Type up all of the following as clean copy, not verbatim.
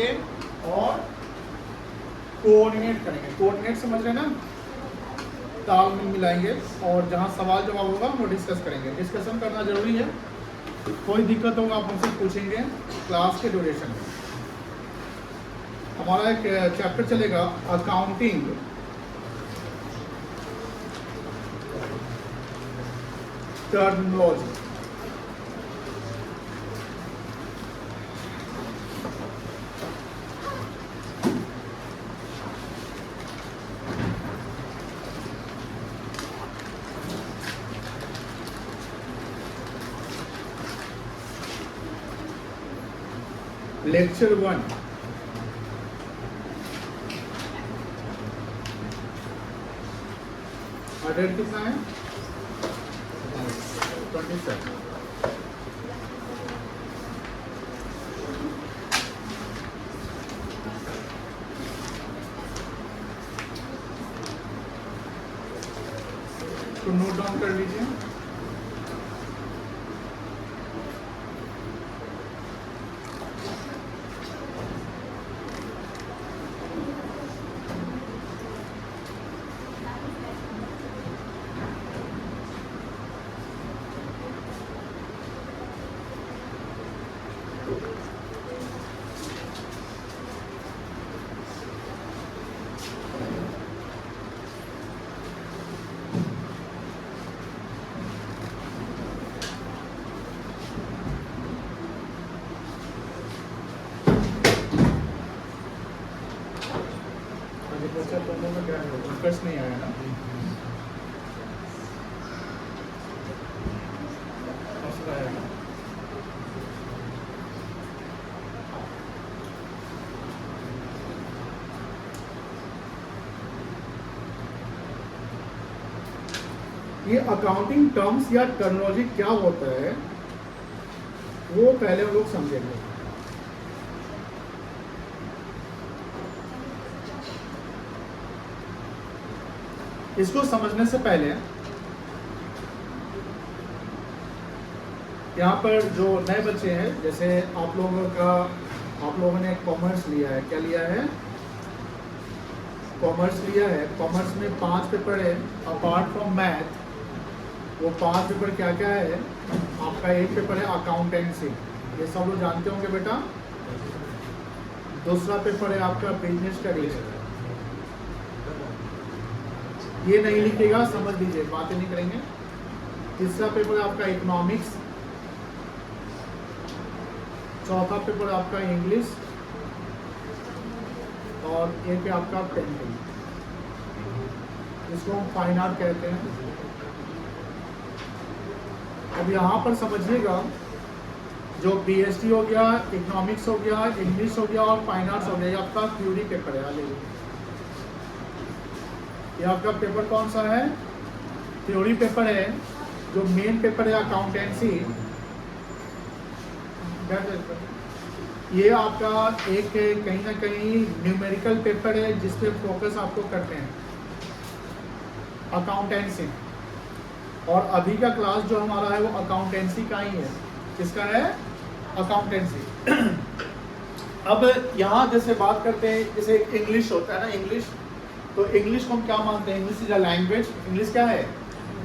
और कोऑर्डिनेट करेंगे। कोऑर्डिनेट समझ रहे हैं ना, तालमेल मिलाएंगे और जहाँ सवाल जवाब होगा वो डिस्कस करेंगे। डिस्कशन करना जरूरी है, कोई दिक्कत होगा आप हमसे पूछेंगे क्लास के ड्यूरेशन में। हमारा एक चैप्टर चलेगा अकाउंटिंग टर्मिनोलॉजी। लेक्चर 1 डेट कितना है 27। तो नोट डाउन कर लीजिए। इंटरेस्ट नहीं आया ना, आएगा। ये अकाउंटिंग टर्म्स या टर्मिनोलॉजी क्या होता है वो पहले हम लोग समझेंगे। इसको समझने से पहले यहाँ पर जो नए बच्चे हैं, जैसे आप लोगों ने कॉमर्स लिया है, क्या लिया है, कॉमर्स लिया है। कॉमर्स में 5 पेपर है अपार्ट फ्रॉम मैथ। वो 5 पेपर क्या क्या है, आपका एक पेपर है अकाउंटेंसी, ये सब लोग जानते होंगे बेटा। दूसरा पेपर है आपका बिजनेस स्टडीज, ये नहीं लिखेगा, समझ लीजिए, बातें नहीं करेंगे। तीसरा पेपर है आपका इकोनॉमिक्स। चौथा पेपर है आपका इंग्लिश और एक है आपका पेंटिंग, इसको हम फाइन आर्ट कहते हैं। अब यहाँ पर समझिएगा, जो बीएसटी हो गया, इकोनॉमिक्स हो गया, इंग्लिश हो गया और फाइन आर्ट्स हो गया, ये आपका थ्योरी पेपर है। ये आपका पेपर कौन सा है, थ्योरी पेपर है। जो मेन पेपर है अकाउंटेंसी, ये आपका एक कहीं ना कहीं न्यूमेरिकल पेपर है जिसपे फोकस आपको करते हैं अकाउंटेंसी। और अभी का क्लास जो हमारा है वो अकाउंटेंसी का ही है। किसका है, अकाउंटेंसी। अब यहाँ जैसे बात करते हैं, जैसे इंग्लिश होता है ना, इंग्लिश, तो इंग्लिश को हम क्या मानते हैं, English is a language. English क्या है,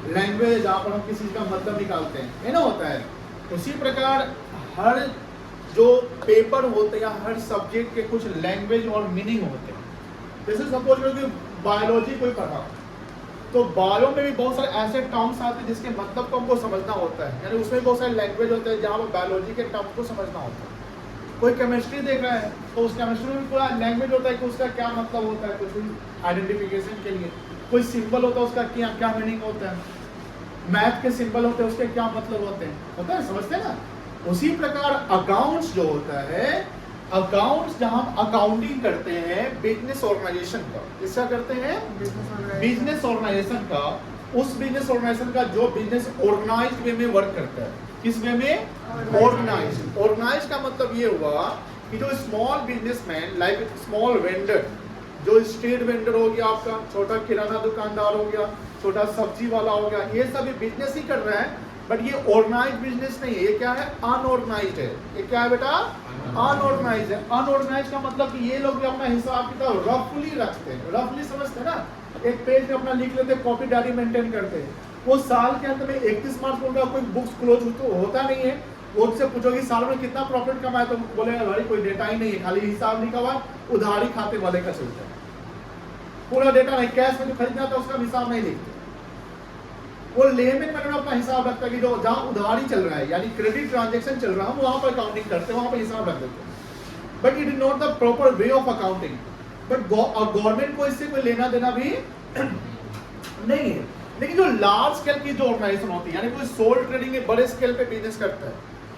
लैंग्वेज, जहाँ पर हम किसी का मतलब निकालते हैं, ये ना होता है। उसी प्रकार हर जो पेपर होते हैं या हर सब्जेक्ट के कुछ लैंग्वेज और मीनिंग होते हैं। जैसे सपोज करो कि बायोलॉजी कोई पढ़ा, तो बायो में भी बहुत सारे ऐसे टर्म्स आते हैं जिसके मतलब को हमको समझना होता है, यानी उसमें बहुत सारे लैंग्वेज होते हैं जहाँ पर बायोलॉजी के टर्म्स को समझना होता है। कोई केमिस्ट्री देख रहा है तो उस केमिस्ट्री में पूरा लैंग्वेज होता है कि उसका क्या मतलब होता है, कुछ आइडेंटिफिकेशन के लिए कोई सिंबल होता है, उसका क्या क्या मीनिंग होता है। मैथ के सिंबल होते हैं, उसके क्या मतलब होते हैं, होता है, समझते हैं ना। उसी प्रकार अकाउंट्स जो होता है, अकाउंट्स जहां हम अकाउंटिंग करते हैं बिजनेस ऑर्गेनाइजेशन का, इसका करते हैं बिजनेस ऑर्गेनाइजेशन का, उस बिजनेस ऑर्गेनाइजेशन का जो बिजनेस ऑर्गेनाइज्ड वे में वर्क करता है। किस वे में, ऑर्गेनाइज्ड। ऑर्गेनाइज्ड का मतलब ये हुआ कि जो small businessman like small vendor, जो स्ट्रीट वेंडर हो गया, आपका छोटा किराना दुकानदार हो गया, छोटा सब्जी वाला हो गया, ये सभी बिजनेस ही कर रहे हैं, बट ये ऑर्गेनाइज बिजनेस नहीं है, ये क्या है, अनऑर्गेनाइज्ड है। ये क्या है बेटा, अनऑर्गेनाइज्ड है। अनऑर्गेनाइज्ड का मतलब कि ये लोग भी अपना हिसाब किताब रफली रखते हैं, रफली समझते हैं ना, एक पेज में अपना लिख लेते हैं, कॉपी डायरी मेंटेन करते हैं। वो साल के अंत में 31 मार्च को उनका कोई बुक्स क्लोज होता नहीं है। वो उससे पूछोगे साल में कितना प्रॉफिट कमाया, तो बोलेगा भाई कोई डेटा ही नहीं है, खाली हिसाब लिखा हुआ, उधारी खाते वाले का चलता है, पूरा डेटा नहीं, कैश में जो खरीदना था उसका हिसाब नहीं लिखते। वो लेनदेन में अपना हिसाब रखता है कि जो जहां उधारी चल रहा है यानी क्रेडिट ट्रांजैक्शन चल रहा है वहां पर अकाउंटिंग करते हैं, वहां पर हिसाब रख देते हैं। But it is not the proper way of accounting. But government को इससे कोई लेना देना भी नहीं है। लेकिन जो लार्ज स्केल की जो ऑर्गेनाइजेशन होती है, यानी कोई सोल ट्रेडिंग में बड़े स्केल पे बिजनेस करता है,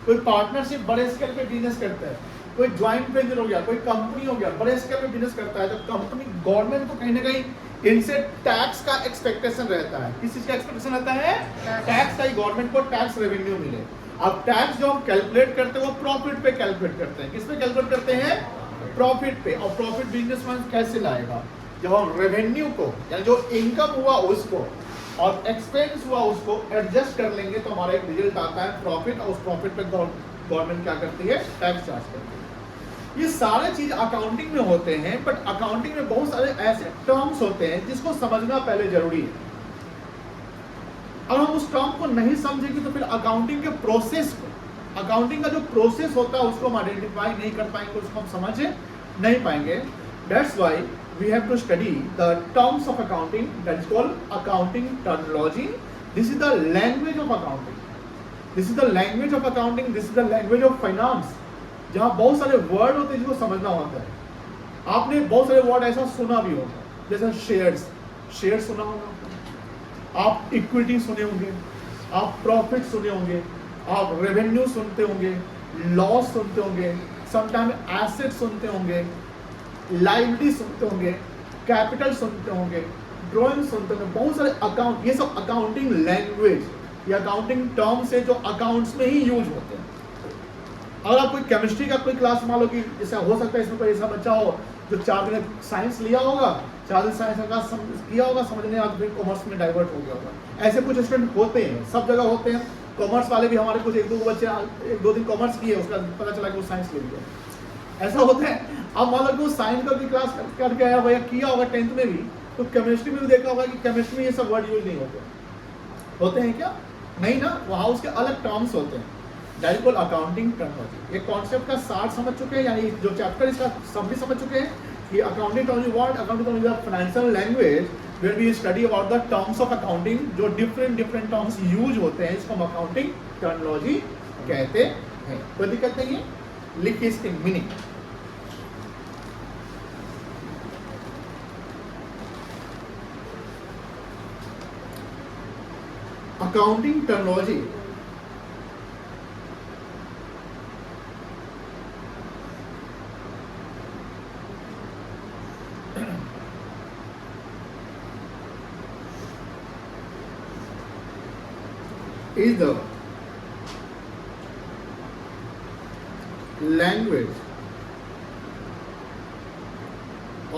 कोई पार्टनरशिप बड़े स्केल पे बिजनेस करता है, कोई ज्वाइंट वेंचर हो गया, कोई कंपनी हो गया, बड़े स्केल पे बिजनेस करता है, तो कंपनी गवर्नमेंट को कहीं ना कहीं इनसे टैक्स का एक्सपेक्टेशन रहता है। किस चीज का एक्सपेक्टेशन रहता है, टैक्स का ही, गवर्नमेंट को टैक्स रेवेन्यू मिले। अब टैक्स जो हम कैलकुलेट करते हैं वो प्रॉफिट पे कैलकुलेट करते हैं। किस पे कैलकुलेट करते हैं, प्रॉफिट पे। और प्रॉफिट बिजनेसमैन कैसे लाएगा, जब हम रेवेन्यू को यानी जो इनकम हुआ उसको और एक्सपेंस हुआ उसको एडजस्ट कर लेंगे तो हमारा एक रिजल्ट आता है प्रॉफिट, और उस प्रॉफिट पे गवर्नमेंट क्या करती है, टैक्स चार्ज करती है। ये सारे चीज अकाउंटिंग में होते हैं, बट अकाउंटिंग में बहुत सारे ऐसे टर्म्स होते हैं जिसको समझना पहले जरूरी है। अगर हम उस टर्म को नहीं समझेंगे तो फिर अकाउंटिंग के प्रोसेस को, अकाउंटिंग का जो प्रोसेस होता है उसको हम आइडेंटिफाई नहीं कर पाएंगे, उसको हम समझ नहीं पाएंगे। That's why we have to study the terms of accounting, that is called accounting terminology. This is the language of accounting, this is the language of accounting, this is the language of finance, जहाँ बहुत सारे word होते हैं जिसको समझना होता है। आपने बहुत सारे वर्ड ऐसा सुना भी होगा, जैसे शेयर्स, शेयर सुना होगा, आप इक्विटी सुने होंगे, आप प्रॉफिट सुने होंगे, आप रेवेन्यू सुनते होंगे, लॉस सुनते होंगे, समटाइम एसेट सुनते होंगे, लाइबिलिटी सुनते होंगे, कैपिटल सुनते होंगे, ड्राइंग सुनते होंगे, बहुत सारे अकाउंट, ये सब अकाउंटिंग लैंग्वेज या अकाउंटिंग टर्म्स है जो अकाउंट्स में ही यूज होते हैं। अगर आप कोई केमिस्ट्री का कोई क्लास मान लो कि जैसा हो सकता है इसमें कोई ऐसा बच्चा हो जो 4 दिन साइंस लिया होगा, 4 दिन साइंस का किया होगा, समझने बाद फिर कॉमर्स में डाइवर्ट हो गया होगा। ऐसे कुछ स्टूडेंट होते हैं, सब जगह होते हैं। कॉमर्स वाले भी हमारे कुछ 1-2 बच्चे 1-2 दिन कॉमर्स किए, उसका पता चला कि वो साइंस ले लिया, ऐसा होता है। अब मान लो कि वो साइंस का भी क्लास करके आया भैया, किया होगा 10th में भी, तो केमिस्ट्री में भी देखा होगा कि केमिस्ट्री में ये सब वर्ड यूज नहीं होते हैं क्या, नहीं ना, वहाँ उसके अलग टर्म्स होते हैं। That is called accounting terminology. एक कॉन्सेप्ट का सार समझ चुके हैं, यानी जो चैप्टर इसका समरी समझ चुके हैं कि accounting terminology what, accounting terminology is financial language where we study about the terms of accounting, जो डिफरेंट टर्म्स यूज होते हैं, इसको हम अकाउंटिंग टर्मिनोलॉजी कहते हैं। कोई दिक्कत नहीं है, लिखिए इसकी meaning. Accounting terminology is the language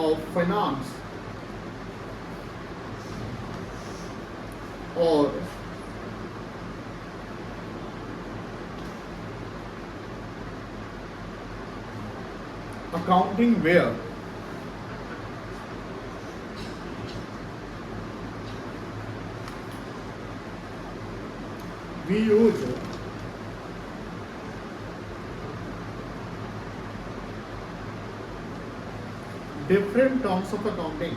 of finance or accounting where we use different terms of accounting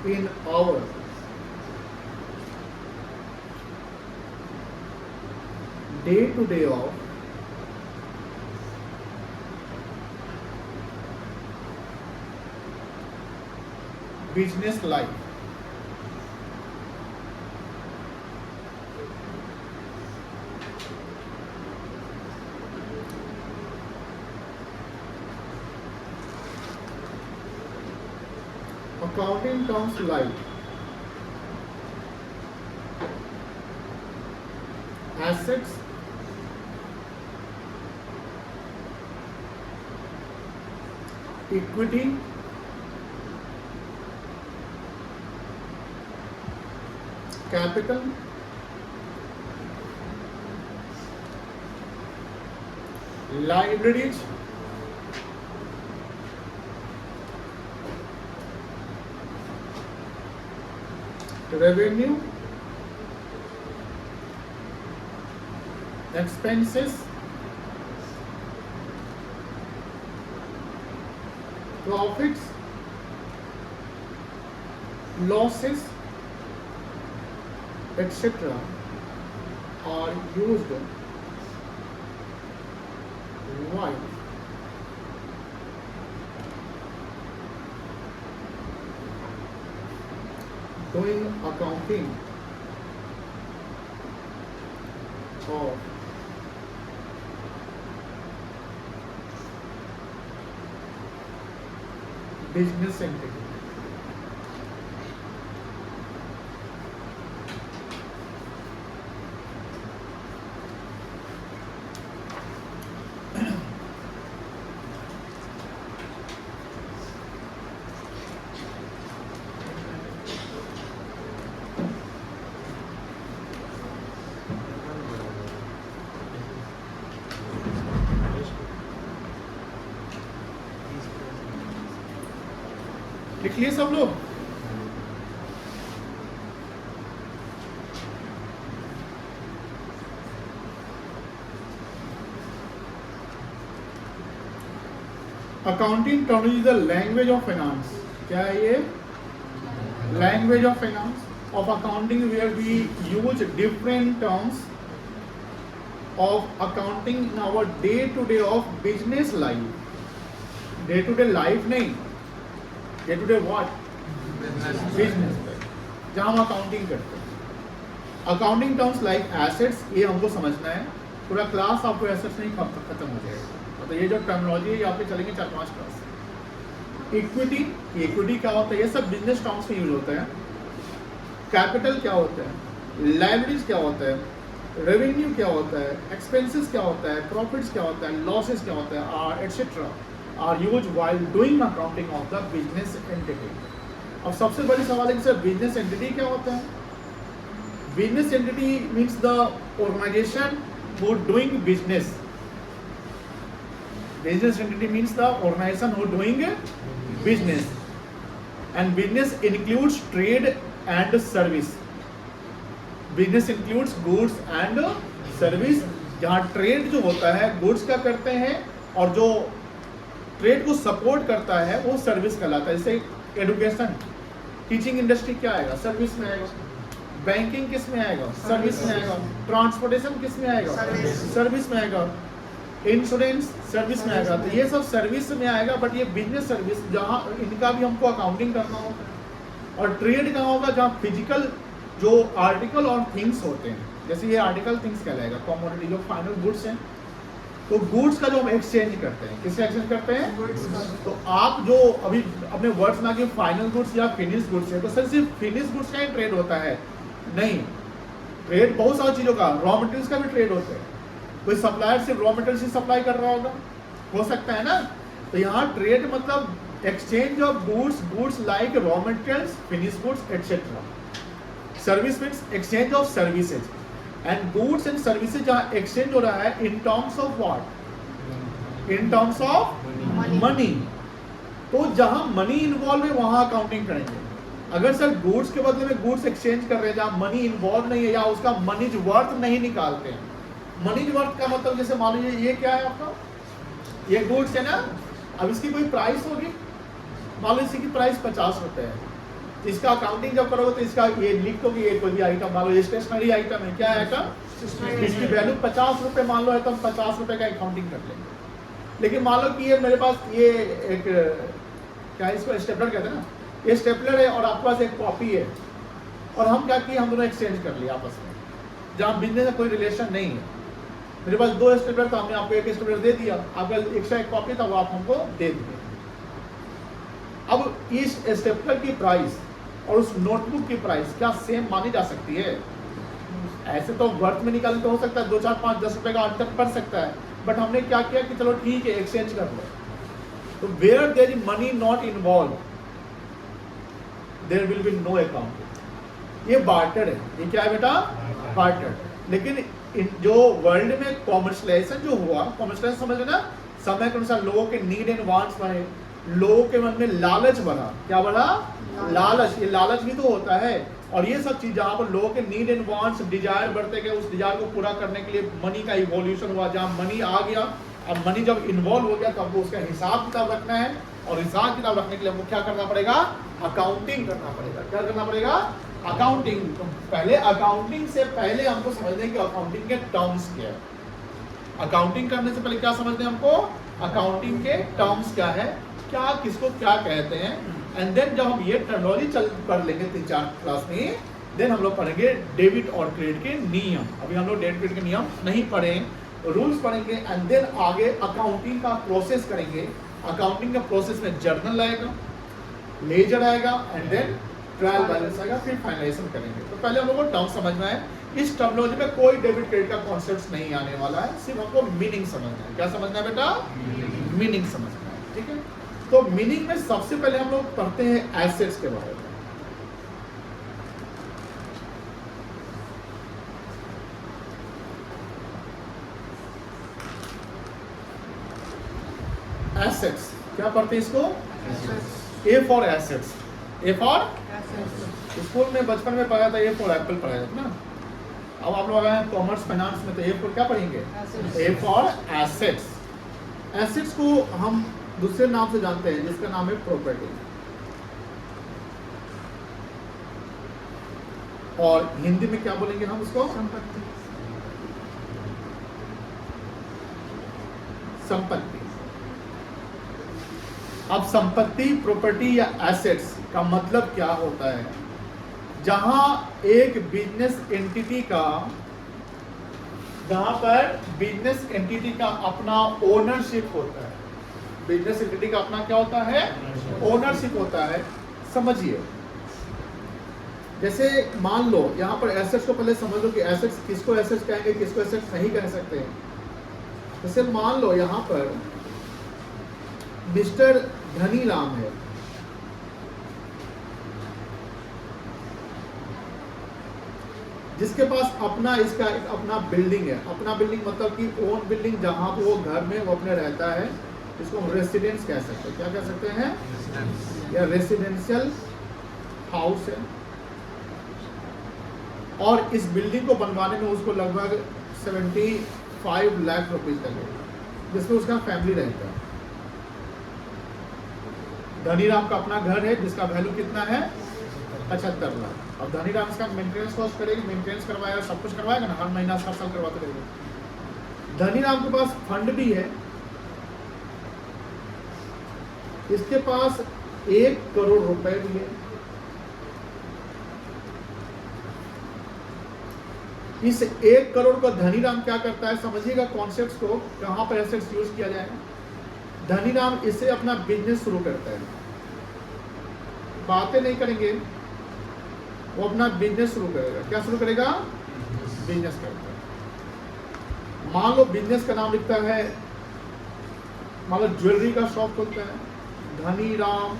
in our day-to-day of business life. Accounting terms like assets, equity, capital, liabilities, revenue, expenses, profits, losses, etc. are used while doing accounting of business entity. लिख लिए सब लोग? Accounting term is the language of finance. क्या है ये? Language of finance of accounting, where we use different terms of accounting in our day to day of business life. Day to day life नहीं, day to day what? Business life, जहाँ हम accounting करते हैं. Accounting terms like assets, ये हमको समझना है. पूरा क्लास आपको एसेट्स नहीं खत्म हो जाएगा. मतलब ये जो टर्मिनोलॉजी है यहाँ पे चलेंगे 4-5 क्लास. इक्विटी, इक्विटी क्या होता है? ये सब बिजनेस टर्म्स में यूज होता है. कैपिटल क्या होता है? लायबिलिटीज क्या होता है? रेवेन्यू क्या होता है? एक्सपेंसेस क्या होता है? प्रॉफिट्स क्या होता है? लॉसेस क्या होता है? Etcetera are use while doing accounting of the business entity. अब सबसे बड़ी सवाल है कि सर बिजनेस एंटिटी क्या होता है? Business entity means the organisation who doing business. Business entity means the organisation who doing business, and business includes trade and service. Business includes goods and service. जहाँ ट्रेड जो होता है goods का करते हैं और जो ट्रेड को सपोर्ट करता है वो सर्विस कहलाता है. जैसे एडुकेशन, टीचिंग इंडस्ट्री क्या आएगा? सर्विस में आएगा. बैंकिंग किस में आएगा? सर्विस में आएगा. ट्रांसपोर्टेशन किस में आएगा? सर्विस में आएगा. इंश्योरेंस सर्विस में आएगा. तो ये सब सर्विस में आएगा. बट ये बिजनेस सर्विस जहाँ इनका भी हमको अकाउंटिंग करना होगा. और ट्रेड कहाँ होगा? जहाँ फिजिकल जो आर्टिकल और थिंग्स होते हैं, जैसे ये आर्टिकल थिंग्स कहलाएगा. कमोडिटी जो फाइनल गुड्स हैं, तो गुड्स का जो हम एक्सचेंज करते हैं, किससे एक्सचेंज करते हैं? तो आप जो अभी अपने वर्ड्स में आके फाइनल गुड्स या फिनिश गुड्स है, तो सर सिर्फ फिनिश गुड्स का ही ट्रेड होता है? नहीं, ट्रेड बहुत सारी चीज़ों का, रॉ मटेरियल्स का भी ट्रेड होता है. कोई सप्लायर सिर्फ रॉ मटेरियल से सप्लाई कर रहा होगा, हो सकता है ना. तो यहाँ ट्रेड मतलब exchange of goods like raw materials, finished goods, etc. Service means exchange of services, and goods and services जहाँ exchange हो रहा है in terms of what? In terms of money. तो जहाँ मनी इन्वॉल्व है वहाँ अकाउंटिंग करेंगे. अगर सर गुड्स के बदले में गुड्स एक्सचेंज कर रहे हैं जहाँ मनी इन्वॉल्व नहीं है या उसका मनीज वर्थ नहीं निकालते हैं. मनीज वर्थ का मतलब जैसे मान लीजिए ये क्या है आपका? ये गुड्स है ना. अब इसकी कोई प्राइस होगी, मान लो इसकी प्राइस 50 रुपये है. इसका अकाउंटिंग जब करोगे तो इसका ये लिख दोगे, ये कोई भी आइटम मान लो ये स्टेशनरी आइटम है. क्या है आइटम? इसकी वैल्यू 50 रुपये मान लो है, तो हम 50 रुपये का अकाउंटिंग कर लेंगे. लेकिन मान लो कि ये मेरे पास ये एक क्या है, इसको स्टेपलर कहते हैं ना. ये स्टेपलर है और आपके पास एक कॉपी है, और हम क्या किए, हम दोनों एक्सचेंज कर लिए आपस में, जहाँ बिजनेस में कोई रिलेशन नहीं है. मेरे पास 2 स्टेपलर था, हमने आपको एक स्टेपलर दे दिया, आपका एक्स्ट्रा एक कॉपी था वो आप हमको दे दिए. अब इस स्टेपलर की प्राइस और उस नोटबुक की प्राइस क्या सेम मानी जा सकती है? ऐसे तो वर्थ में निकालने तो हो सकता है 2, 4, 5, 10 रुपए का अंतर पड़ सकता है. बट हमने क्या किया कि चलो ठीक है एक्सचेंज कर लो. तो where there is money not involve there will be no accounting. ये बार्टर है। ये क्या है बेटा? बार्टर। लेकिन जो वर्ल्ड में कॉमर्शलाइजेशन जो हुआ, कॉमर्शलाइजेशन समझ लेना, समय के अनुसार लोगों के नीड एंड वांट्स बढ़े, लोगों के मन में लालच बढ़ा। क्या बढ़ा? लालच। ये लालच भी तो होता है। और ये सब चीज जहाँ पर लोगों के नीड एंड वांट्स, डिजायर बढ़ते गए, उस डिजायर को पूरा करने के लिए मनी का इवोल्यूशन हुआ। जहाँ मनी आ गया, अब मनी जब इन्वॉल्व हो गया तो आपको उसका हिसाब किताब रखना है, और हिसाब किताब रखने के लिए हमको क्या करना पड़ेगा? अकाउंटिंग करना पड़ेगा। क्या करना पड़ेगा? अकाउंटिंग। तो पहले अकाउंटिंग से पहले हमको समझने कि अकाउंटिंग के टर्म्स क्या है। अकाउंटिंग करने से पहले क्या समझते हैं हमको? अकाउंटिंग के टर्म्स क्या है, क्या किसको क्या कहते हैं। एंड देन जब हम ये टर्मिनोलॉजी पढ़ लेंगे 3-4 क्लास में, देन हम लोग पढ़ेंगे डेबिट और क्रेडिट के नियम। अभी हम लोग डेबिट क्रेडिट के नियम नहीं पढ़े, रूल्स पढ़ेंगे। एंड देन आगे अकाउंटिंग का प्रोसेस करेंगे। अकाउंटिंग के प्रोसेस में जर्नल आएगा, लेजर आएगा, एंड देन ट्रायल बैलेंस आएगा, फिर फाइनलाइजेशन करेंगे। तो पहले हम लोग को टर्म समझना है। इस टर्मिनोलॉजी में कोई डेबिट क्रेडिट का कॉन्सेप्ट नहीं आने वाला है, सिर्फ हमको मीनिंग समझना है। क्या समझना है बेटा? मीनिंग समझना है। ठीक है, तो मीनिंग में सबसे पहले हम लोग पढ़ते हैं एसेट्स के बारे में। एसेट्स क्या पढ़ते हैं इसको? A for assets. A for school में बचपन में पढ़ा था, ए फॉर एप्पल पढ़ाया था ना। अब आप लोग आए कॉमर्स फाइनेंस में, तो ए फॉर क्या पढ़ेंगे? A for assets. एसेट्स को हम दूसरे नाम से जानते हैं, जिसका नाम है प्रॉपर्टी। और हिंदी में क्या बोलेंगे हम उसको? संपत्ति। संपत्ति। अब संपत्ति, प्रॉपर्टी या एसेट्स का मतलब क्या होता है? जहां एक बिजनेस एंटिटी का, जहां पर बिजनेस एंटिटी का अपना ओनरशिप होता है। बिजनेस एंटिटी का अपना क्या होता है? ओनरशिप होता है। समझिए, जैसे मान लो यहाँ पर एसेट्स को पहले समझ लो कि एसेट्स किसको एसेट्स कहेंगे, किसको एसेट्स नहीं कह सकते। जैसे मान लो यहाँ पर मिस्टर धनी राम है, जिसके पास अपना इसका एक अपना बिल्डिंग है। अपना बिल्डिंग मतलब कि ओन बिल्डिंग, जहां पे वो घर में वो अपने रहता है, इसको हम रेसिडेंस कह सकते हैं। क्या कह सकते हैं? या रेसिडेंशियल हाउस है। और इस बिल्डिंग को बनवाने में उसको लगभग 75 लाख रुपीज लगे, जिसमें उसका फैमिली रहता है। धनीराम का अपना घर है, जिसका वैल्यू कितना है? 75 लाख। अब धनीराम इसका मेंटेनेंस कॉस्ट करेगी, मेंटेनेंस करवाएगा, सब कुछ करवाएगा ना, हर महीना हर साल करवाते रहेगा। धनीराम के पास फंड भी है, इसके पास 1 करोड़ रुपए भी है। इस 1 करोड़ को धनीराम क्या करता है? समझिएगा कॉन्सेप्ट्स को, कहां पर एसेट्स यूज किया जाएगा। धनीराम इससे अपना बिजनेस शुरू करता है। बातें नहीं करेंगे, वो अपना बिजनेस शुरू करेगा। क्या शुरू करेगा? बिजनेस करता है। मान लो बिजनेस का नाम लिखता है, मान लो ज्वेलरी का शॉप खोलता है, धनीराम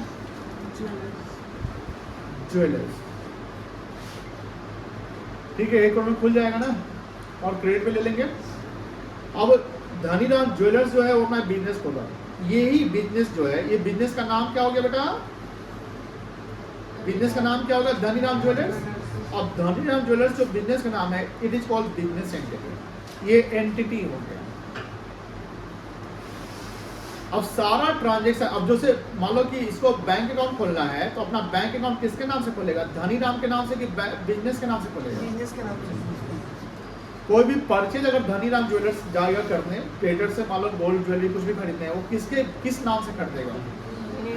ज्वेलर्स। ठीक है, 1 करोड़ में खुल जाएगा ना, और क्रेडिट पे ले लेंगे। अब धनीराम ज्वेलर्स जो है वो अपना बिजनेस खोला। यही बिजनेस जो है, ये बिजनेस का नाम क्या हो गया बेटा? बिजनेस का नाम क्या होगा? धनीराम ज्वेलर्स। अब धनीराम ज्वेलर्स जो बिजनेस का नाम है, it is called business entity. ये एंटिटी हो गया। अब सारा ट्रांजेक्शन, अब जैसे मान लो कि इसको बैंक अकाउंट खोलना है, तो अपना बैंक अकाउंट किसके नाम से खोलेगा? धनीराम के नाम से कि बिजनेस के नाम से खोलेगा? बिजनेस के नाम से। कोई भी परचेज अगर धनीराम ज्वेलर्स जाएगा करने, ट्रेडर से मान लो गोल्ड ज्वेलरी कुछ भी खरीदने हैं, वो किस नाम से खरीदेगा?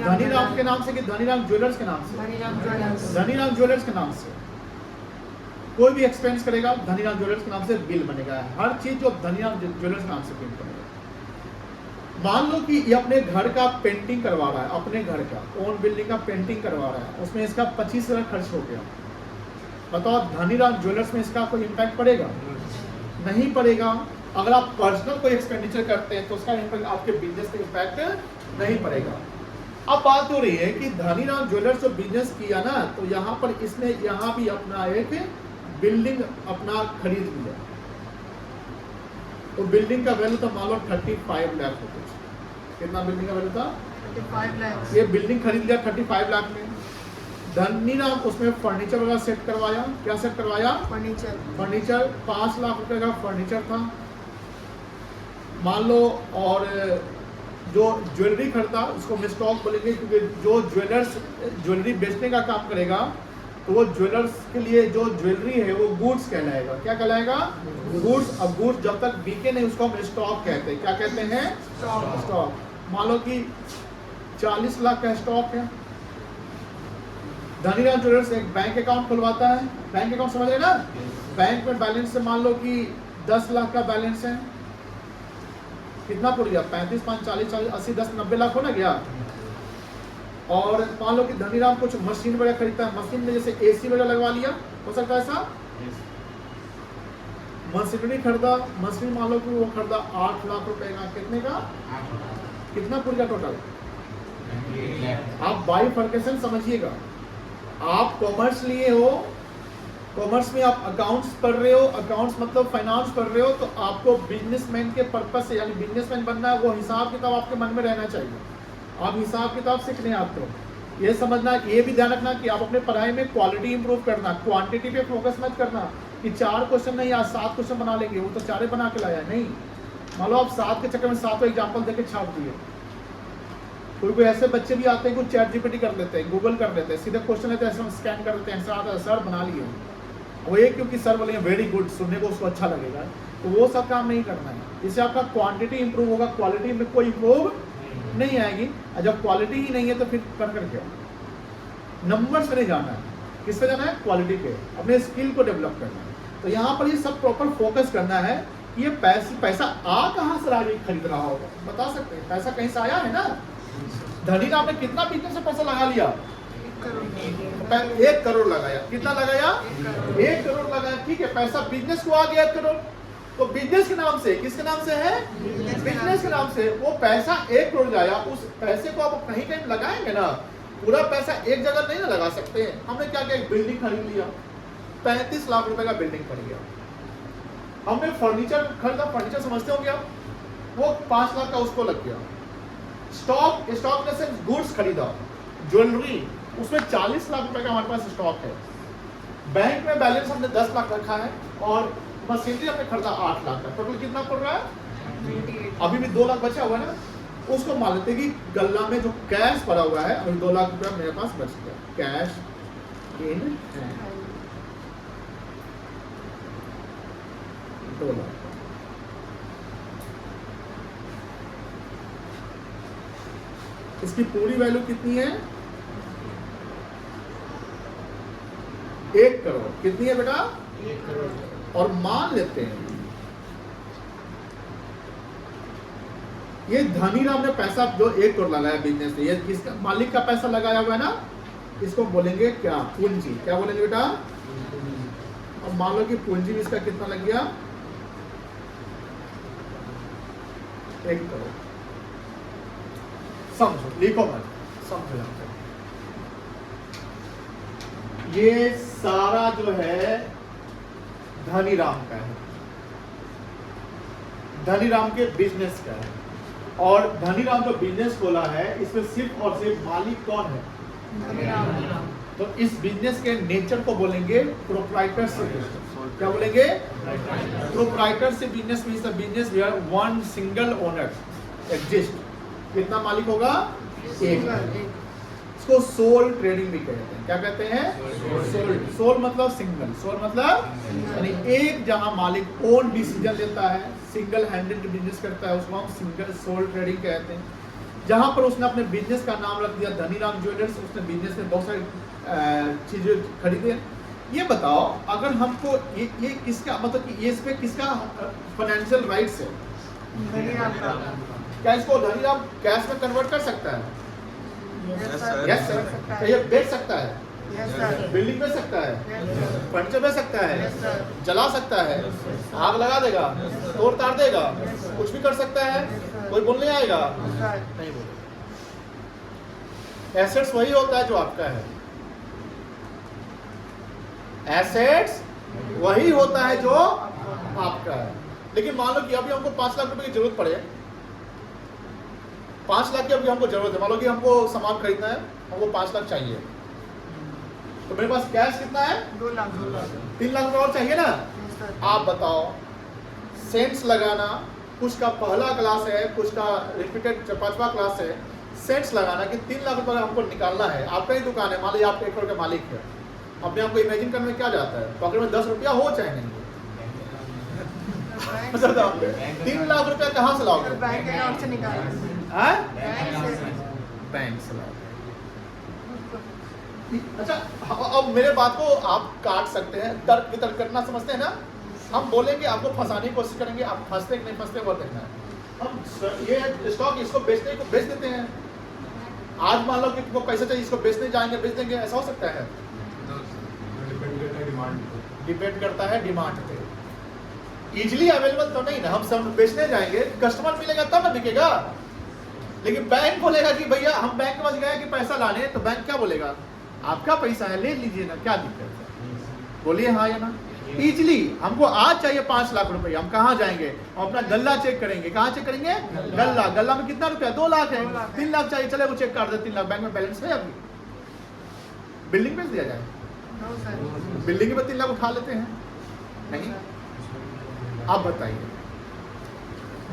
धनीराम के नाम से कि धनीराम ज्वेलर्स के नाम से? धनीराम ज्वेलर्स के नाम से। कोई भी एक्सपेंस करेगा धनीराम ज्वेलर्स के नाम से बिल बनेगा। हर चीज जो धनीराम ज्वेलर्स के नाम से बिल बनेगा। मान लो कि ये अपने घर का पेंटिंग करवा रहा है, अपने घर का ओन बिल्डिंग का पेंटिंग करवा रहा है, उसमें इसका 25,000 खर्च हो गया। बताओ धनीराम ज्वेलर्स में इसका कोई इम्पैक्ट पड़ेगा? नहीं पड़ेगा। अगर आप पर्सनल कोई एक्सपेंडिचर करते हैं तो उसका इम्पैक्ट आपके बिजनेस पे इम्पैक्ट नहीं पड़ेगा। अब बात हो रही है कि धनीराम ज्वेलर्स जो बिजनेस किया ना, तो यहाँ पर इसने यहाँ भी अपना एक बिल्डिंग अपना खरीद लिया। तो बिल्डिंग का वैल्यू था मान लो 35 लाख रुपए। कितना बिल्डिंग का वैल्यू था? 35 लाख। ये बिल्डिंग खरीद लिया 35 लाख में। धनीराम उसमें फर्नीचर वगैरह सेट करवाया। क्या सेट करवाया? फर्नीचर 5 लाख रुपए का फर्नीचर था मान लो। और जो ज्वेलरी खरीदा उसको हम स्टॉक बोलेंगे, क्योंकि जो ज्वेलर्स ज्वेलरी बेचने का काम करेगा तो वो ज्वेलर्स के लिए जो ज्वेलरी है वो गुड्स कहलाएगा। क्या कहलाएगा? गुड्स। अब गुड्स जब तक बिके नहीं उसको हम स्टॉक कहते हैं। क्या कहते हैं? स्टॉक। मान लो कि 40 लाख का स्टॉक है। धनीराम ज्वेलर्स एक बैंक अकाउंट खुलवाता है। बैंक अकाउंट समझ रहे ना? बैंक में बैलेंस से मान लो कि 10 लाख का बैलेंस है। कितना पड़ गया? 35, 5, 40, 80, 10, 90 लाख हो ना गया। और मान लो कि धनीराम कुछ मशीन वगैरह खरीदता है। मशीन में जैसे एसी वगैरह लगवा लिया, हो सकता है ऐसा। मशीनरी खरीदा, मशीन मान लो कि वो खरीदा 8 लाख रुपए का। कितने का? कितना पड़ गया टोटल? आप बाइफर्केशन समझिएगा। आप कॉमर्स लिए हो, कॉमर्स में आप अकाउंट्स पढ़ रहे हो, अकाउंट्स मतलब फाइनेंस पढ़ रहे हो, तो आपको बिजनेसमैन के पर्पस से यानी बिजनेसमैन बनना है। वो हिसाब किताब आपके मन में रहना चाहिए। आप हिसाब किताब सीखने आते हो, ये समझना, ये भी ध्यान रखना कि आप अपने पढ़ाई में क्वालिटी इंप्रूव करना, क्वांटिटी पे फोकस मत करना कि 4 क्वेश्चन नहीं आज 7 क्वेश्चन बना लेंगे, वो तो 4 बना के लाया नहीं। मान लो आप 7 के चक्कर में 7 एग्जाम्पल देके छाप दिए। कोई ऐसे बच्चे भी आते हैं, कुछ चैट जीपीटी कर लेते हैं, गूगल कर लेते हैं, सीधे क्वेश्चन लेते हैं, ऐसे स्कैन कर लेते हैं, ऐसा आता है सर बना लिए। वो ये क्योंकि सर बोलेंगे वेरी गुड, सुनने को उसको अच्छा लगेगा, तो वो सब काम नहीं करना है। इससे आपका क्वांटिटी इंप्रूव होगा, क्वालिटी में कोई इंप्रूव नहीं आएगी। और जब क्वालिटी ही नहीं है तो फिर कर क्या? नंबर्स पे नहीं जाना है, किस पे जाना है? क्वालिटी पे, अपने स्किल को डेवलप करना है। तो यहाँ पर ये सब प्रॉपर फोकस करना है। ये पैसा आ कहाँ से रहा है? खरीद रहा होगा, बता सकते हैं? पैसा कहीं से आया है ना। धनीराम ने कितना बिजनेस से पैसा लगा लिया? 1 करोड़ लगाया। कितना लगाया? 1 करोड़ लगाया। ठीक है, पैसा बिजनेस को आ गया 1 करोड़। तो बिजनेस के नाम से, किसके नाम से है? बिजनेस के नाम से वो पैसा 1 करोड़ जाया। उस पैसे को आप कहीं कहीं लगाएंगे ना, पूरा पैसा एक जगह नहीं ना लगा सकते। हमने क्या किया? एक बिल्डिंग खरीद लिया, 35 लाख रुपए का बिल्डिंग खरीद लिया। हमने फर्नीचर खरीदा, फर्नीचर समझते हो क्या? वो 5 लाख का उसको लग गया। स्टॉक में से गुड्स खरीदा, ज्वेलरी, उसमें 40 लाख रुपए का हमारे पास स्टॉक है। बैंक में बैलेंस हमने 10 लाख रखा है और मशीनरी हमने खरीदा 8 लाख का। टोटल कितना पड़ रहा है? अभी भी 2 लाख बचा हुआ है ना। उसको मान लेते कि गल्ला में जो कैश पड़ा हुआ है, अभी 2 लाख रुपया मेरे पास बच गया, कैश इन हैंड 2 लाख। इसकी पूरी वैल्यू कितनी है? 1 करोड़। कितनी है बेटा? 1 करोड़। और मान लेते हैं ये धनीराम ने पैसा जो 1 करोड़ लगाया बिजनेस में, ये किसका? मालिक का पैसा लगाया हुआ है ना। इसको बोलेंगे क्या? पूंजी। क्या बोलेंगे बेटा? अब मान लो कि पूंजी में इसका कितना लग गया? 1 करोड़। समझो, लिखो मत, समझो। ये सारा जो है धनीराम का है, धनीराम के बिजनेस का है। और धनीराम जो बिजनेस खोला है इसमें सिर्फ और सिर्फ मालिक कौन है? धनीराम। तो इस बिजनेस के नेचर को बोलेंगे प्रोप्राइटरशिप। क्या बोलेंगे? Proprietorship business means the business where one single owner exist. कितना मालिक होगा? 1। इसको सोल ट्रेडिंग भी कहते हैं। क्या कहते हैं? सोल मतलब सिंगल, सोल मतलब यानी एक जहां मालिक ओन डिसीजन लेता है, सिंगल हैंडेड बिजनेस करता है, उसको हम सिंगल सोल ट्रेडिंग कहते हैं। जहां पर उसने अपने बिजनेस का नाम रख दिया धनीराम ज्वेलर्स, उसने बिजनेस में बहुत सारी चीजें खरीदे। ये बताओ अगर हमको ये किसका मतलब कि ये इस पे किसका फाइनेंशियल राइट्स है? धनीराम का। क्या इसको धनीराम कैश में कन्वर्ट कर सकता है? Yes sir. क्या ये बेच सकता है? Yes sir. बिल्डिंग बेच सकता है? Yes sir. फर्नीचर बेच सकता है? Yes sir. जला सकता है? आग लगा देगा? तोड़ ताड़ देगा? Yes, sir. कुछ भी कर सकता है? कुछ भी कर सकता है? कोई बोलने आएगा? Yes, sir. नहीं बोलेगा। Yes, sir. एसेट्स वही होता है जो आपका है, एसेट्स वही होता है जो आपका है। लेकिन मान लो कि अभी हमको 5 लाख रुपए की जरूरत पड़े, 5 लाख की अभी हमको जरूरत है, मान लो कि हमको सामान खरीदना है, हमको 5 लाख चाहिए, तो मेरे पास कैश कितना है? 2 लाख 3 लाख रुपए और चाहिए ना। Yes, sir. आप बताओ, सेंट्स लगाना, कुछ का पहला क्लास है, कुछ का रिपीटेड 5वां क्लास है, सेंट्स लगाना कि 3 लाख रुपए हमको निकालना है। आपका ही दुकान है, मान लीजिए आप 1 करोड़ का मालिक है, अपने आपको इमेजिन करने में क्या जाता है, पॉकेट में 10 रुपया हो चाहे नहीं हो, बैंक 3 लाख रुपया कहाँ से लाओगे? बैंक अकाउंट से निकालेंगे। हाँ? बैंक से। बैंक से लाओगे। अच्छा, अब मेरे बात को आप काट सकते हैं, तर्क वितर्क करना समझते हैं ना। हम बोलेंगे, आपको फंसाने की कोशिश करेंगे, आप फंसते कि नहीं फंसते वो देखना है। हम ये स्टॉक इसको बेचने को बेच देते हैं, आज मान लो कि तुमको पैसा चाहिए, इसको बेचने जाएंगे, बेच देंगे, ऐसा हो सकता है? डिपेंड करता है डिमांड पे। इजीली अवेलेबल तो नहीं ना, हम सब बेचने जाएंगे, कस्टमर मिलेगा तब ना बिकेगा। लेकिन बैंक बोलेगा कि भैया हम बैंक के पास गए कि पैसा लाने, तो बैंक क्या बोलेगा, आपका पैसा है ले लीजिए ना, क्या दिक्कत है, बोलिए हाँ या ना। इजीली हमको आज चाहिए 5 लाख रुपए, हम कहाँ जाएंगे, हम अपना गल्ला चेक करेंगे। कहाँ चेक करेंगे? गल्ला। गल्ला में कितना रुपया? 2 लाख है, 3 लाख चाहिए, चले वो चेक काट दे 3 लाख, बैंक में बैलेंस है अभी, बिल्डिंग बेच दिया जाए, No, sir. बिल्डिंग में 3 लाख उठा लेते हैं, नहीं। आप बताइए,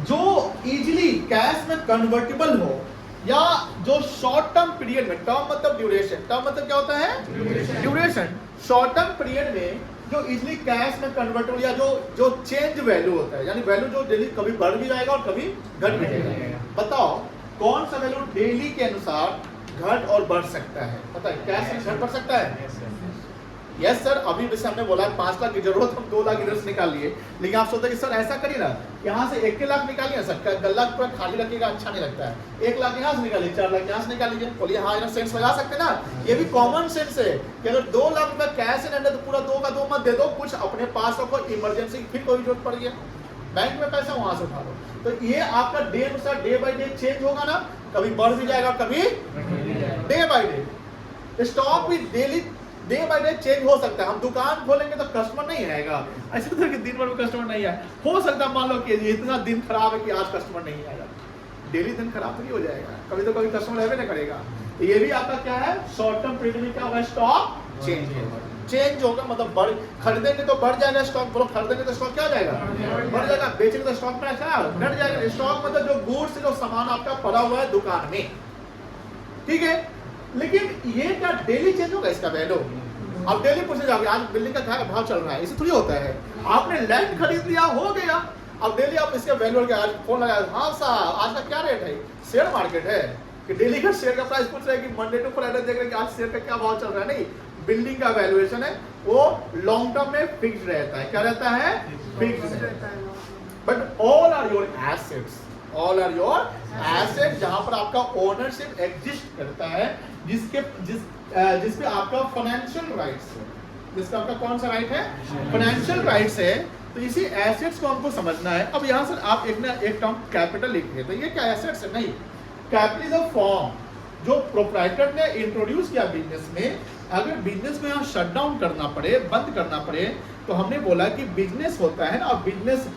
जो इजीली कैश में कन्वर्टेबल हो या जो शॉर्ट टर्म पीरियड में, टर्म मतलब ड्यूरेशन, टर्म मतलब क्या होता है? ड्यूरेशन। शॉर्ट टर्म पीरियड में जो इजीली कैश में कन्वर्टेबल या जो चेंज वैल्यू होता है, यानी वैल्यू जो डेली कभी बढ़ भी जाएगा और कभी घट भी जाएगा। बताओ कौन सा वैल्यू डेली के अनुसार घट और बढ़ सकता है? पता है, कैश में घट बढ़ सकता है? यस सर, अभी जैसे हमने बोला 5 लाख की जरूरत, हम 2 लाख इधर से निकाल लिए, लेकिन आप सोचते हैं कि सर ऐसा करिए ना, यहाँ से 1 लाख निकालिए ना सर, गल्ला पूरा खाली रखिएगा, अच्छा नहीं लगता है, 1 लाख यहाँ से निकालिए, 4 लाख यहाँ से निकाल लीजिए, बोलिए हाँ ना, सेंस लगा सकते ना। ये भी कॉमन सेंस है कि अगर 2 लाख रुपया कैश है तो पूरा 2 का 2 मत दे दो, कुछ अपने पास रखो, इमरजेंसी फिर कोई जरूरत पड़ गया, बैंक में पैसा वहां से उठा लो। तो ये आपका डे अनुसार डे बाई डे चेंज होगा ना, कभी बढ़ भी जाएगा, कभी डे बाई डे। स्टॉक भी daily day by day change हो सकता है। हम दुकान खोलेंगे तो कस्टमर नहीं आएगा, ऐसे तो कि दिन भर में कस्टमर नहीं आए, हो सकता है मान लो कि इतना दिन खराब है कि आज कस्टमर नहीं आएगा, डेली दिन खराब नहीं हो जाएगा, कभी तो कभी कस्टमर आवे नहीं करेगा। तो ये भी आपका क्या है, शॉर्ट टर्म पीरियड में क्या होगा, स्टॉक चेंज होगा। चेंज होगा मतलब बढ़, खरीदेंगे तो बढ़ जाएगा स्टॉक, बोलो खरीदेंगे तो स्टॉक क्या हो जाएगा, बढ़ जाएगा, बेचेंगे तो स्टॉक में क्या घट जाएगा। स्टॉक मतलब जो गुड्स, जो सामान आपका पड़ा हुआ है दुकान में, ठीक है। लेकिन ये क्या डेली चेंज होगा इसका वैल्यू? अब डेली पूछे जाओगे आज बिल्डिंग का क्या भाव चल रहा है, इसे थोड़ी होता है। आपने लैंड खरीद लिया, हो गया, अब डेली आप इसके वैल्यू के आज फोन लगाया, हाँ साहब आज का क्या रेट है, शेयर मार्केट है कि डेली का शेयर का प्राइस पूछ रहे हैं कि मंडे टू फ्राइडे देख रहे हैं कि आज शेयर का क्या भाव चल रहा है। नहीं, बिल्डिंग का वैल्यूएशन है वो लॉन्ग टर्म में फिक्स रहता है। क्या रहता है? फिक्स रहता है। But all are your assets, all are your asset, जहां पर आपका ओनरशिप एग्जिस्ट करता है, जिसपे आपका फाइनेंशियल राइट्स है, जिसका आपका कौन सा राइट है, फाइनेंशियल राइट्स है। तो इसी एसेट्स को हमको समझना है। अब यहाँ से आप एक टर्म कैपिटल लिखिए, तो ये क्या एसेट्स है? नहीं, कैपिटल इज अ फॉर्म जो प्रोप्राइटर ने इंट्रोड्यूस किया बिजनेस में। अगर बिजनेस को यहाँ शट डाउन करना पड़े, बंद करना पड़े, तो हमने बोला कि बिजनेस होता है ना और बिजनेस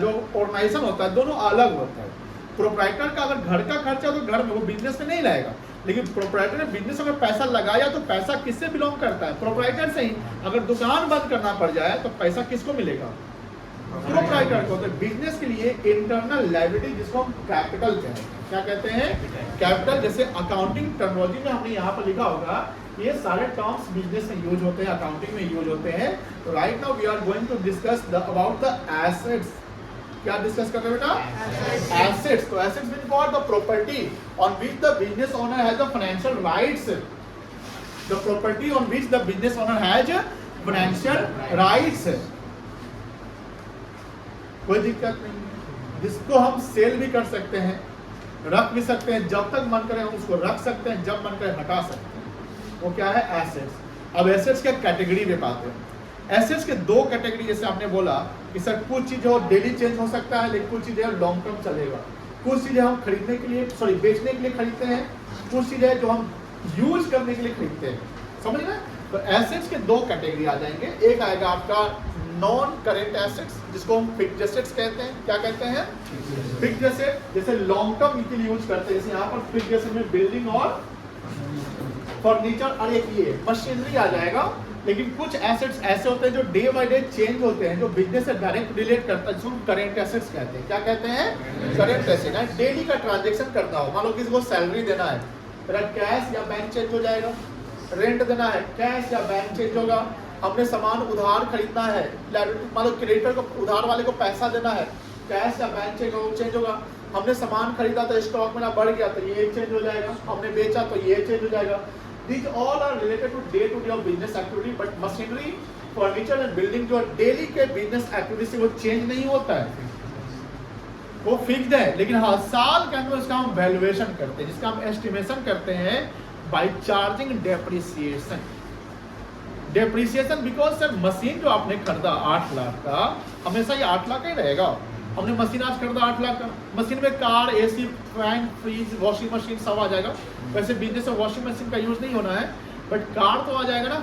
जो ऑर्गेनाइजेशन होता है दोनों अलग होता है। प्रोप्राइटर का अगर घर का खर्चा तो घर में वो बिजनेस में नहीं लाएगा, लेकिन प्रोप्राइटर ने बिजनेस में पैसा लगाया तो पैसा किससे बिलोंग करता है? प्रोप्राइटर से ही। अगर दुकान बंद करना पड़ जाए तो पैसा किसको मिलेगा? प्रोप्राइटर को। तो बिजनेस के लिए इंटरनल लायबिलिटी, जिसको हम कैपिटल कहते हैं, क्या कहते हैं? कैपिटल। जैसे अकाउंटिंग टर्मिनोलॉजी में हमने यहाँ पर लिखा होगा, ये सारे टर्म्स बिजनेस में यूज होते हैं, अकाउंटिंग में यूज होते हैं। तो right now we are going to discuss about the assets. क्या डिस्कस कर रहे हैं बेटा? एसेट्स। तो assets mean what? The property on which the business owner has the financial rights. The property on which the business owner has financial rights. कोई दिक्कत नहीं, जिसको हम सेल भी कर सकते हैं, रख भी सकते हैं, जब तक मन करे हम उसको रख सकते हैं, जब मन करे हटा सकते हैं। वो क्या है? एसेट्स। अब एसेट्स के कैटेगरी में बात है। एसेट्स के दो कैटेगरी, जैसे आपने बोला कि सर कुछ चीज़ें डेली चेंज हो सकता है, लेकिन कुछ चीज़ें लॉन्ग टर्म चलेगा। कुछ चीज़ें हम खरीदने के लिए, सॉरी बेचने के लिए खरीदते हैं, कुछ चीज़ें जो हम यूज करने के लिए खरीदते हैं, समझ रहे? तो एसेट्स के दो कैटेगरी आ जाएंगे, एक आएगा आपका नॉन करेंट एसेट्स जिसको हम फिक्स्ड एसेट्स कहते हैं। क्या कहते हैं? फिक्स्ड एसेट, जैसे लॉन्ग टर्म के लिए यूज करते हैं, जैसे यहाँ पर फिक्स्ड एसेट में बिल्डिंग और फर्नीचर और एक ये मशीनरी आ जाएगा। लेकिन कुछ एसेट्स ऐसे होते हैं जो डे बाय डे चेंज होते हैं, जो बिजनेस से डायरेक्ट रिलेट करता है, जिसको करेंट एसेट्स कहते हैं। क्या कहते हैं? करेंट एसेट है, डेली का ट्रांजैक्शन करता हो। मान लो किसी को सैलरी देना है, तेरा कैश या बैंक चेंज हो जाएगा। रेंट देना है, कैश या बैंक चेंज होगा। अपने सामान उधार खरीदना है, मान लो क्रेडिटर को, उधार वाले को पैसा देना है, कैश या बैंक चेंज होगा। हमने सामान खरीदा तो स्टॉक में ना बढ़ गया तो ये चेंज हो जाएगा, हमने बेचा तो ये चेंज हो जाएगा। These all are related to day to day of business activity, but machinery, furniture and building जो डेली के बिजनेस एक्टिविटी से वो चेंज नहीं होता है, वो फिक्स्ड है। लेकिन हाँ, साल के अंदर इसका हम वैल्यूएशन करते हैं, जिसका हम एस्टिमेशन करते हैं by charging depreciation. Depreciation because sir machine जो आपने खरीदा 8 लाख का, हमेशा ये 8 लाख का ही रहेगा। हमने मशीन आज खरीदा 8 लाख का, मशीन में car, AC, fan, fridge, washing machine सब आ जाएगा। वैसे बिजनेस में वॉशिंग मशीन का यूज नहीं होना है, बट कार तो आ जाएगा ना,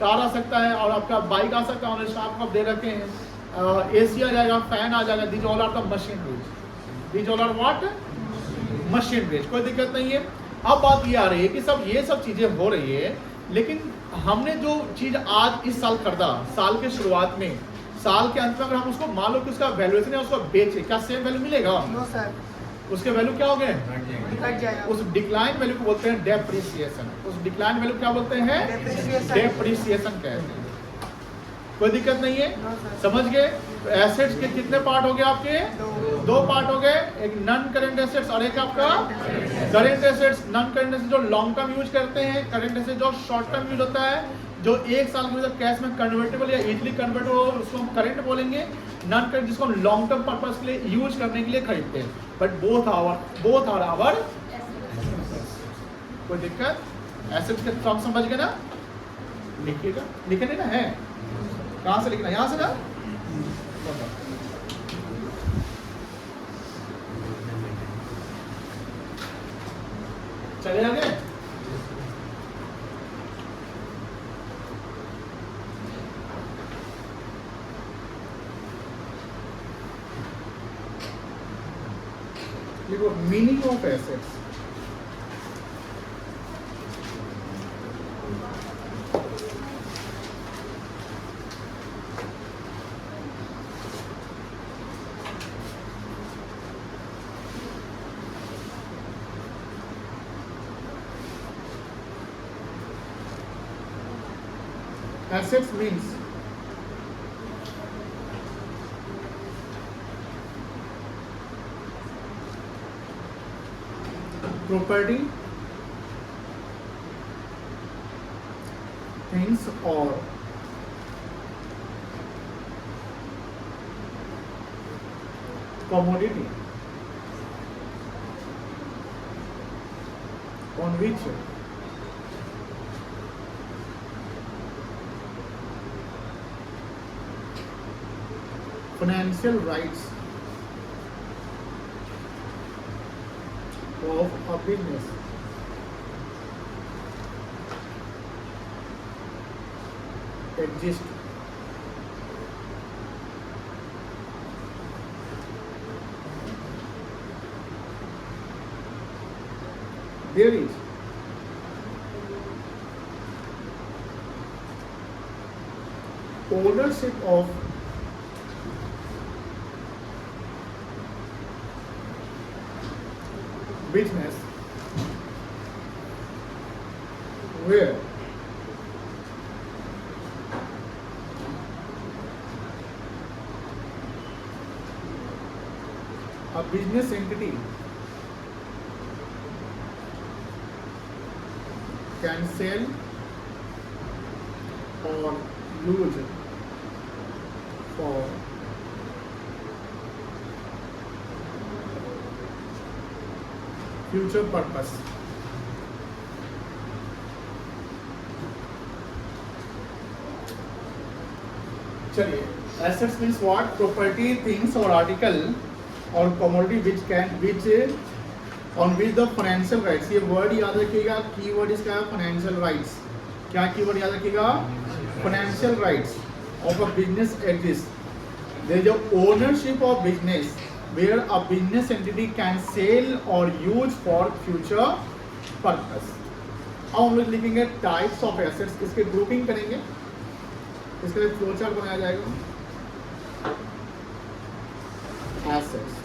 कार आ सकता है और आपका बाइक आ सकता है, ऑन स्टॉक आप दे रखे हैं, एसी आ जाएगा, फैन आ जाएगा। These all are the machineries, these all are what? Machineries. कोई दिक्कत नहीं है। अब बात ये आ रही है कि सब ये सब चीजें हो रही है, लेकिन हमने जो चीज आज इस साल खरीदा, साल के शुरुआत में, साल के अंत में अगर हम उसको मान लो कि उसका वैल्यूएशन है, उसको बेचे, क्या सेम वैल्यू मिलेगा? नो सर, उसके वैल्यू क्या हो गए? घट जाएगा। उस डिक्लाइन वैल्यू को बोलते हैं डेप्रिसिएशन। उस डिक्लाइन वैल्यू क्या बोलते हैं? Depreciation। डेप्रिसिएशन कहते हैं। कोई दिक्कत नहीं है, नो सर। समझ गए? तो एसेट्स के कितने पार्ट हो गए आपके? दो पार्ट हो गए, एक नॉन करेंट एसेट्स और एक आपका current assets. Non current assets जो लॉन्ग टर्म यूज करते हैं, करेंट एसेट्स जो शॉर्ट टर्म यूज होता है, जो एक साल के अंदर कैश में कन्वर्टेबल या इजीली कन्वर्टेबल हो, उसको हम करंट बोलेंगे। नॉन करंट जिसको हम लॉन्ग टर्म पर्पस के लिए यूज करने के लिए खरीदते हैं। But both are our. कोई दिक्कत? एसेट्स के टर्म समझ गए ना? लिखिएगा, लिखने ना है, कहाँ से लिखना? यहाँ से ना। चले आगे। Meaning of assets. Assets means property, things or commodity on which financial rights of a business exist. There is ownership of business where a business entity can sell or use for future purpose. चलिए, assets means what? Property, things or article or commodity which on which the financial rights, ये word याद रखिएगा, keyword इसका है financial rights. क्या keyword याद रखिएगा? Financial rights of a business exist. There is a ownership of business where a business entity can sell or use for future purpose. अब हम लोग लिखेंगे टाइप्स ऑफ एसेट्स, इसके ग्रुपिंग करेंगे, इसके लिए फ्लो चार्ट बनाया जाएगा। Assets,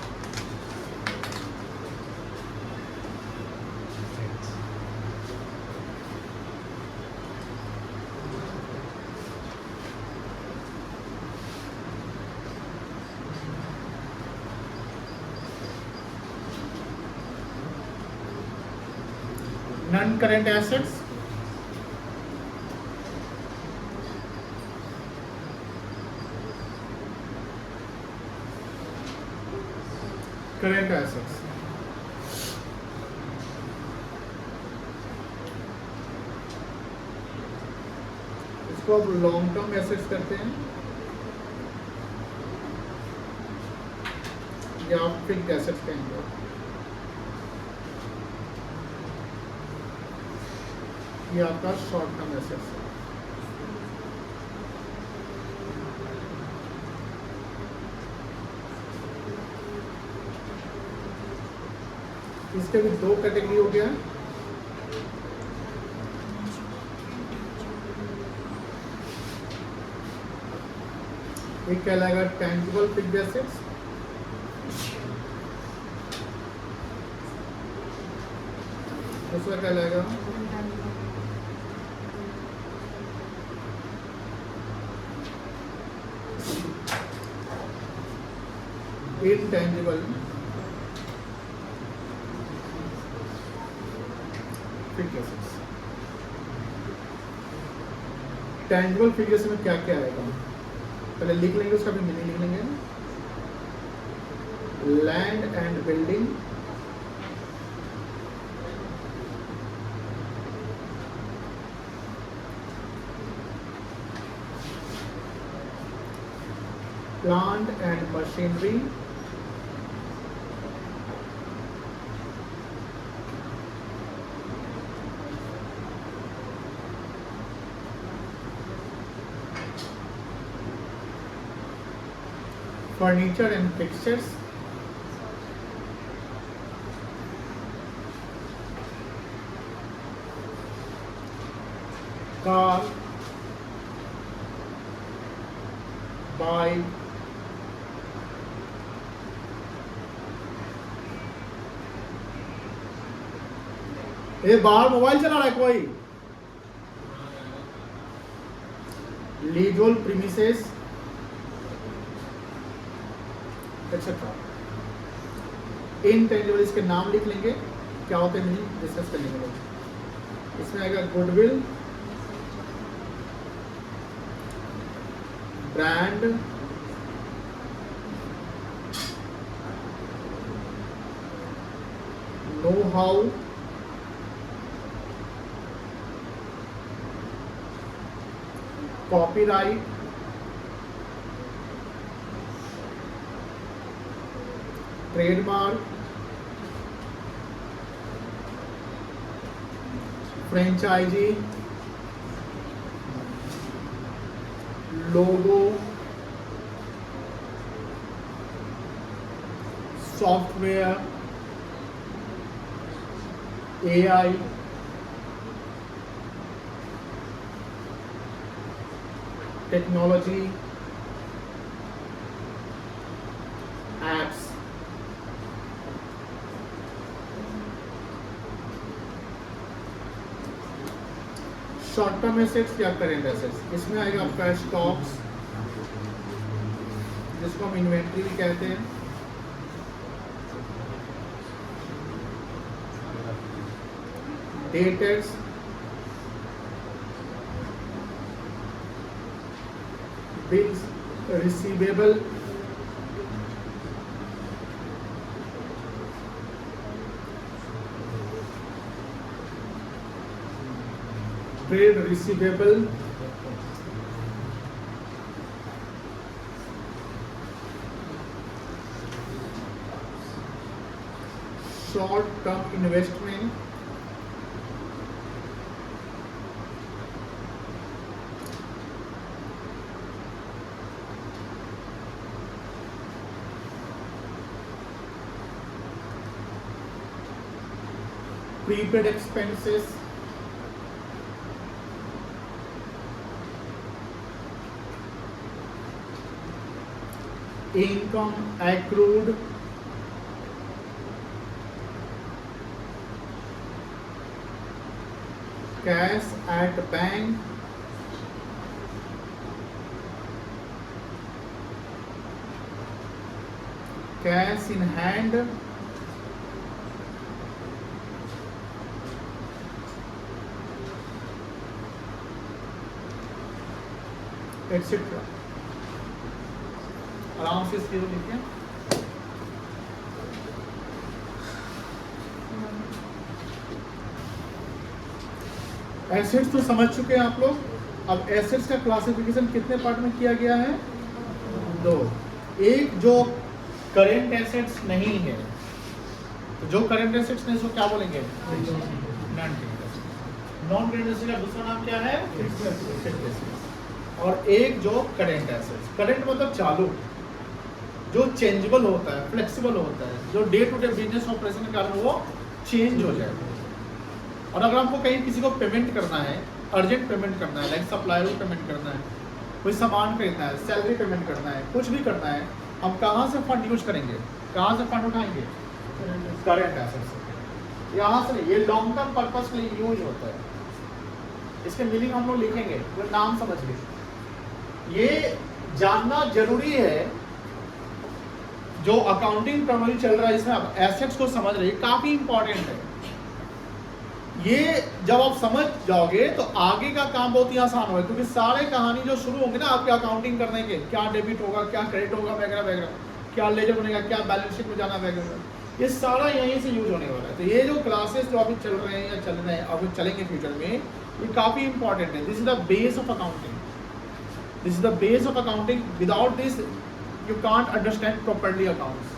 non current assets, current assets. इसको अब लॉन्ग टर्म एसेट्स करते हैं या फिक्स्ड एसेट्स कहेंगे। ये आपका शॉर्ट टर्म एसेट्स है। इसके भी दो कैटेगरी हो गया। एक कहलाएगा टैंजिबल फिक्स्ड एसेट्स, दूसरा कहलाएगा intangible fixed assets. Tangible fixed assets में क्या क्या आएगा पहले लिख लेंगे, उसका भी मीनिंग लिख लेंगे। Land and building, plant and machinery, furniture and fixtures, car, bike, ये बाहर मोबाइल चला रहा है कोई? लीजोल प्रीमिसेस एक्सेट्रा। इनटेंजिबल, इसके नाम लिख लेंगे, क्या होते हैं मीनिंग डिस्कस करने के लिए। इसमें आएगा goodwill, brand, know how, copyright, trademark, franchisee, logo, software, AI, technology, apps. Short term assets या करेंट एसेट्स, इसमें आएगा आपका स्टॉक्स, जिसको हम इन्वेंट्री भी कहते हैं, debtors, bills receivable, trade receivable, short term investment, prepaid expenses, income accrued, cash at bank, cash in hand, etcetera. आराम से इसके लिखिए। एसेट्स तो समझ चुके हैं आप लोग। अब एसेट्स का क्लासिफिकेशन कितने पार्ट में किया गया है? दो। एक जो करेंट एसेट्स नहीं है, तो जो करेंट एसेट्स नहीं, उसको क्या बोलेंगे? नॉन करेंट एसेट्स का दूसरा नाम क्या है? Fixed assets. और एक जो करेंट एसेट्स, करेंट मतलब चालू, जो चेंजेबल होता है, फ्लेक्सिबल होता है, जो day to day business operation के कारण वो चेंज हो जाएगा। और अगर आपको कहीं किसी को पेमेंट करना है, अर्जेंट पेमेंट करना है, लाइक सप्लायर को पेमेंट करना है, कोई सामान खरीदना है, सैलरी पेमेंट करना है, कुछ भी करना है, हम कहाँ से फंड यूज करेंगे? कहाँ से फंड उठाएंगे? करेंट एसेट्स से। यहाँ से नहीं, ये लॉन्ग टर्म पर्पस के लिए यूज होता है। इसके मीनिंग हम लोग लिखेंगे, वो नाम समझ लीजिए। ये जानना जरूरी है, जो अकाउंटिंग प्रणाली चल रहा है इसमें आप एसेट्स को समझ रहे हैं, काफी इंपॉर्टेंट है। ये जब आप समझ जाओगे तो आगे का काम बहुत ही आसान होगा, क्योंकि सारे कहानी जो शुरू होंगे ना आपके अकाउंटिंग करने के, क्या डेबिट होगा, क्या क्रेडिट होगा, वगैरह वगैरह, क्या लेजर बनेगा, क्या बैलेंस शीट में जाना वगैरह, ये सारा यहीं से यूज होने वाला है। तो ये जो क्लासेस जो अभी चल रहे हैं या चल रहे हैं, अभी चलेंगे फ्यूचर में, ये काफी इंपॉर्टेंट है। This is the base of accounting. This is the base of accounting. Without this, you can't understand properly accounts.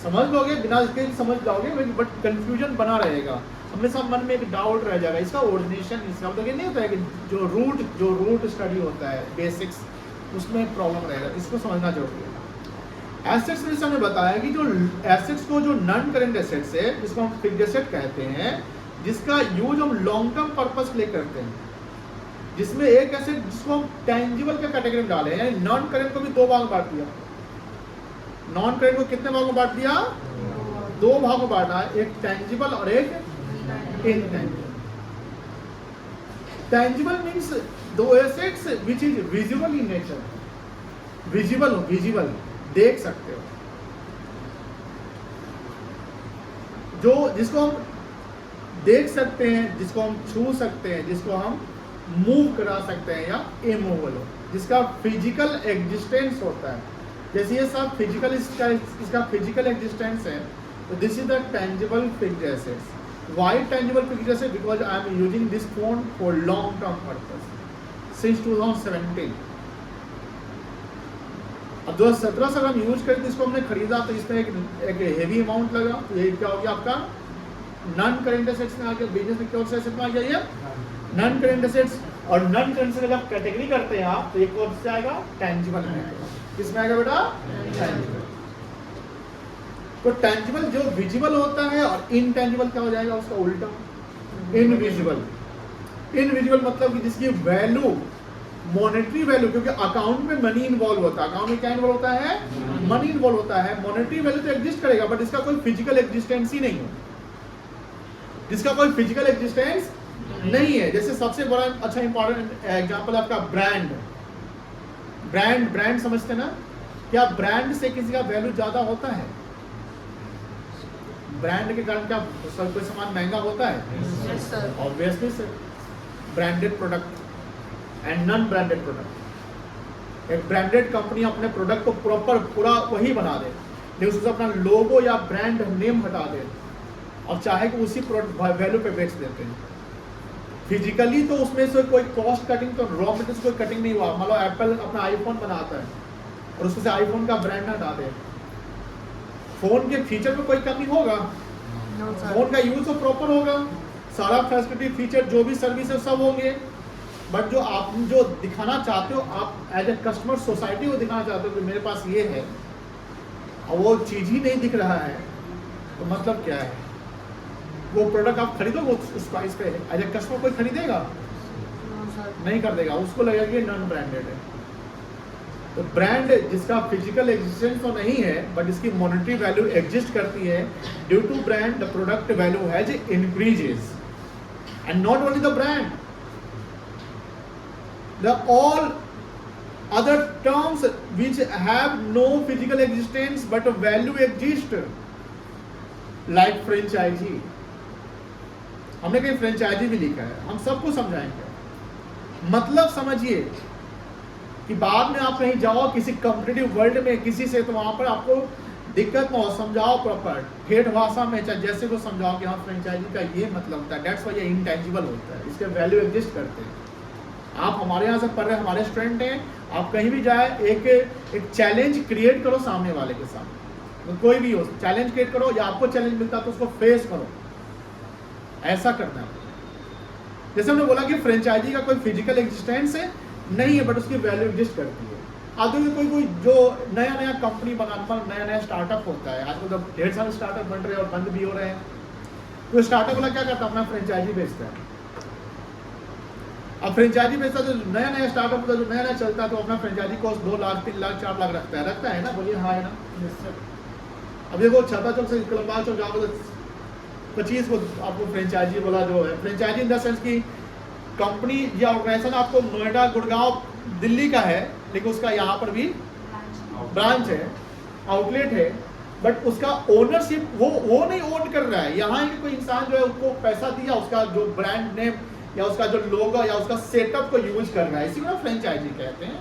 समझ लोगे, बिना इसके समझ जाओगे, बट कंफ्यूजन बना रहेगा, हमेशा मन में एक डाउट रह जाएगा। इसका ओरिजिनेशन, इसका मतलब ये नहीं होता है कि जो रूट स्टडी होता है, बेसिक्स, उसमें प्रॉब्लम रहेगा। इसको समझना जरूरी है। एसेट्स में हमने बताया कि जो एसेट्स को, जो नॉन करेंट एसेट्स है, जिसको हम फिक्स्ड एसेट कहते हैं, जिसका यूज हम लॉन्ग टर्म पर्पस के लिए करते हैं, जिसमें एक एसेट जिसको हम टेंजिबल के कैटेगरी में डाले हैं। नॉन करेंट को भी दो भाग में बांट दिया। नॉन करेंट को कितने भागों में बांट दिया? दो भागों में बांटा है, एक टेंजिबल और एक इनटेंजिबल। टेंजिबल मींस दो assets which is visible in nature. Visible देख सकते हो, जो जिसको हम देख सकते हैं, जिसको हम छू सकते हैं, जिसको हम मूव करा सकते हैं, या इमूवेबल हो, जिसका फिजिकल एग्जिस्टेंस होता है। जैसे ये सब फिजिकल, इसका फिजिकल एग्जिस्टेंस है, तो this is the tangible fixed assets. Why tangible fixed asset? Because I am using this phone for long term purpose since 2017। अब 2017 से हम यूज करते, इसको हमने खरीदा, तो इसमें एक हेवी अमाउंट लगा, तो ये क्या हो गया आपका? नॉन करेंट एसेट्स में आ गया। बिजनेस में कौन सा एसेट में आ गया? ये नॉन करेंट एसेट्स। और नॉन करेंट से जब कैटेगरी करते हैं आप, तो एक कौन से आएगा? टेंजिबल में। किसमें आएगा बेटा? टेंजिबल। तो टेंजिबल जो विजिबल होता है, और इनटेंजिबल क्या हो जाएगा? उसका उल्टा, इनविजिबल। इनविजिबल मतलब कि जिसकी वैल्यू, मॉनेटरी वैल्यू, क्योंकि अकाउंट में मनी इन्वॉल्व होता है। अकाउंट में क्या इन्वॉल्व होता है? मनी इन्वॉल्व होता है। मॉनेटरी वैल्यू तो एग्जिस्ट करेगा, बट इसका कोई फिजिकल एग्जिस्टेंस ही नहीं है। जिसका कोई फिजिकल एग्जिस्टेंस नहीं है। जैसे सबसे बड़ा अच्छा इंपॉर्टेंट एग्जांपल आपका ब्रांड समझते ना? क्या ब्रांड से किसी का वैल्यू ज्यादा होता है? ब्रांड के कारण क्या कोई सामान महंगा होता है? Yes, sir. Obviously sir. Branded product and non branded product. एक ब्रांडेड कंपनी अपने प्रोडक्ट को प्रॉपर पूरा वही बना दे, नहीं उससे अपना लोगो या ब्रांड नेम हटा दे, और चाहे कि उसी वैल्यू पे बेच देते हैं। फिजिकली तो उसमें से कोई कॉस्ट कटिंग, तो रॉ मटेरियल कोई कटिंग नहीं हुआ। मान लो एप्पल अपना आईफोन बनाता है और उसमें से आईफोन का ब्रांड हटा दे, फोन के फीचर में कोई कमी होगा? नो सर जोन का यूज तो प्रॉपर होगा, सारा फैसिलिटी फीचर जो भी सर्विस है सब होंगे, बट जो आप जो दिखाना चाहते हो, आप एज ए कस्टमर सोसाइटी को दिखाना चाहते हो कि मेरे पास ये है और वो चीज़ ही नहीं दिख रहा है, तो मतलब क्या है? वो प्रोडक्ट आप खरीदो वो उस प्राइस पे है, एज ए कस्टमर कोई खरीदेगा? नो सर नहीं कर देगा, उसको लगेगा कि नॉन ब्रांडेड है। तो ब्रांड जिसका फिजिकल एग्जिस्टेंस तो नहीं है बट इसकी मॉनेटरी वैल्यू एग्जिस्ट करती है, due to brand the product value has increases and not only the brand, the all other terms which have no physical existence but a value exist, like franchisee। हमने कहीं franchise भी लिखा है, हम सबको समझाएंगे। मतलब समझिए कि बाद में आप कहीं जाओ किसी कॉम्पिटिटिव वर्ल्ड में किसी से, तो वहां पर आपको दिक्कत ना हो, समझाओ प्रॉपर ठेठ भाषा में, चाहे जैसे को समझाओ कि हाँ फ्रेंचाइजी का ये मतलब होता है, दैट्स व्हाई ये इंटेंजिबल होता है, इसके वैल्यू एग्जिस्ट करते हैं। आप हमारे यहाँ से पढ़ रहे, हमारे स्टूडेंट हैं, आप कहीं भी जाए एक चैलेंज क्रिएट करो सामने वाले के सामने, तो कोई भी हो चैलेंज क्रिएट करो, या आपको चैलेंज मिलता है तो उसको फेस करो, ऐसा करना है। जैसे हमने बोला कि फ्रेंचाइजी का कोई फिजिकल एग्जिस्टेंस है नहीं है बट उसकी वैल्यू एग्जिस्ट करती है। आगे भी कोई जो नया कंपनी बनाता है, नया स्टार्टअप होता है, आजकल तो ढेर सारे स्टार्टअप बन रहे हैं और बंद भी हो रहे हैं, तो स्टार्टअप वाला क्या करता है? अपना फ्रेंचाइजी बेचता है। अब फ्रेंचाइजी बेचता है, जो नया स्टार्टअप होता है, जो नया चलता है, तो अपना फ्रेंचाइजी कॉस्ट 2 लाख 3 लाख 4 लाख रखता है ना? बोलिए हाँ है ना? अब देखो छाता चौक से कलम्बाग चौक जाओगे तो 25 को आपको फ्रेंचाइजी बोला जो है, फ्रेंचाइजी इन द सेंस की कंपनी या ऑर्गेनाइजेशन आपको नोएडा गुड़गांव दिल्ली का है, लेकिन उसका यहाँ पर भी ब्रांच है, आउटलेट है, बट उसका ओनरशिप वो नहीं ओन कर रहा है। यहाँ कोई इंसान जो है उसको पैसा दिया, उसका जो ब्रांड नेम या उसका जो लोगो या उसका सेटअप को यूज कर रहा है, इसी को ना फ्रेंचाइजी कहते हैं।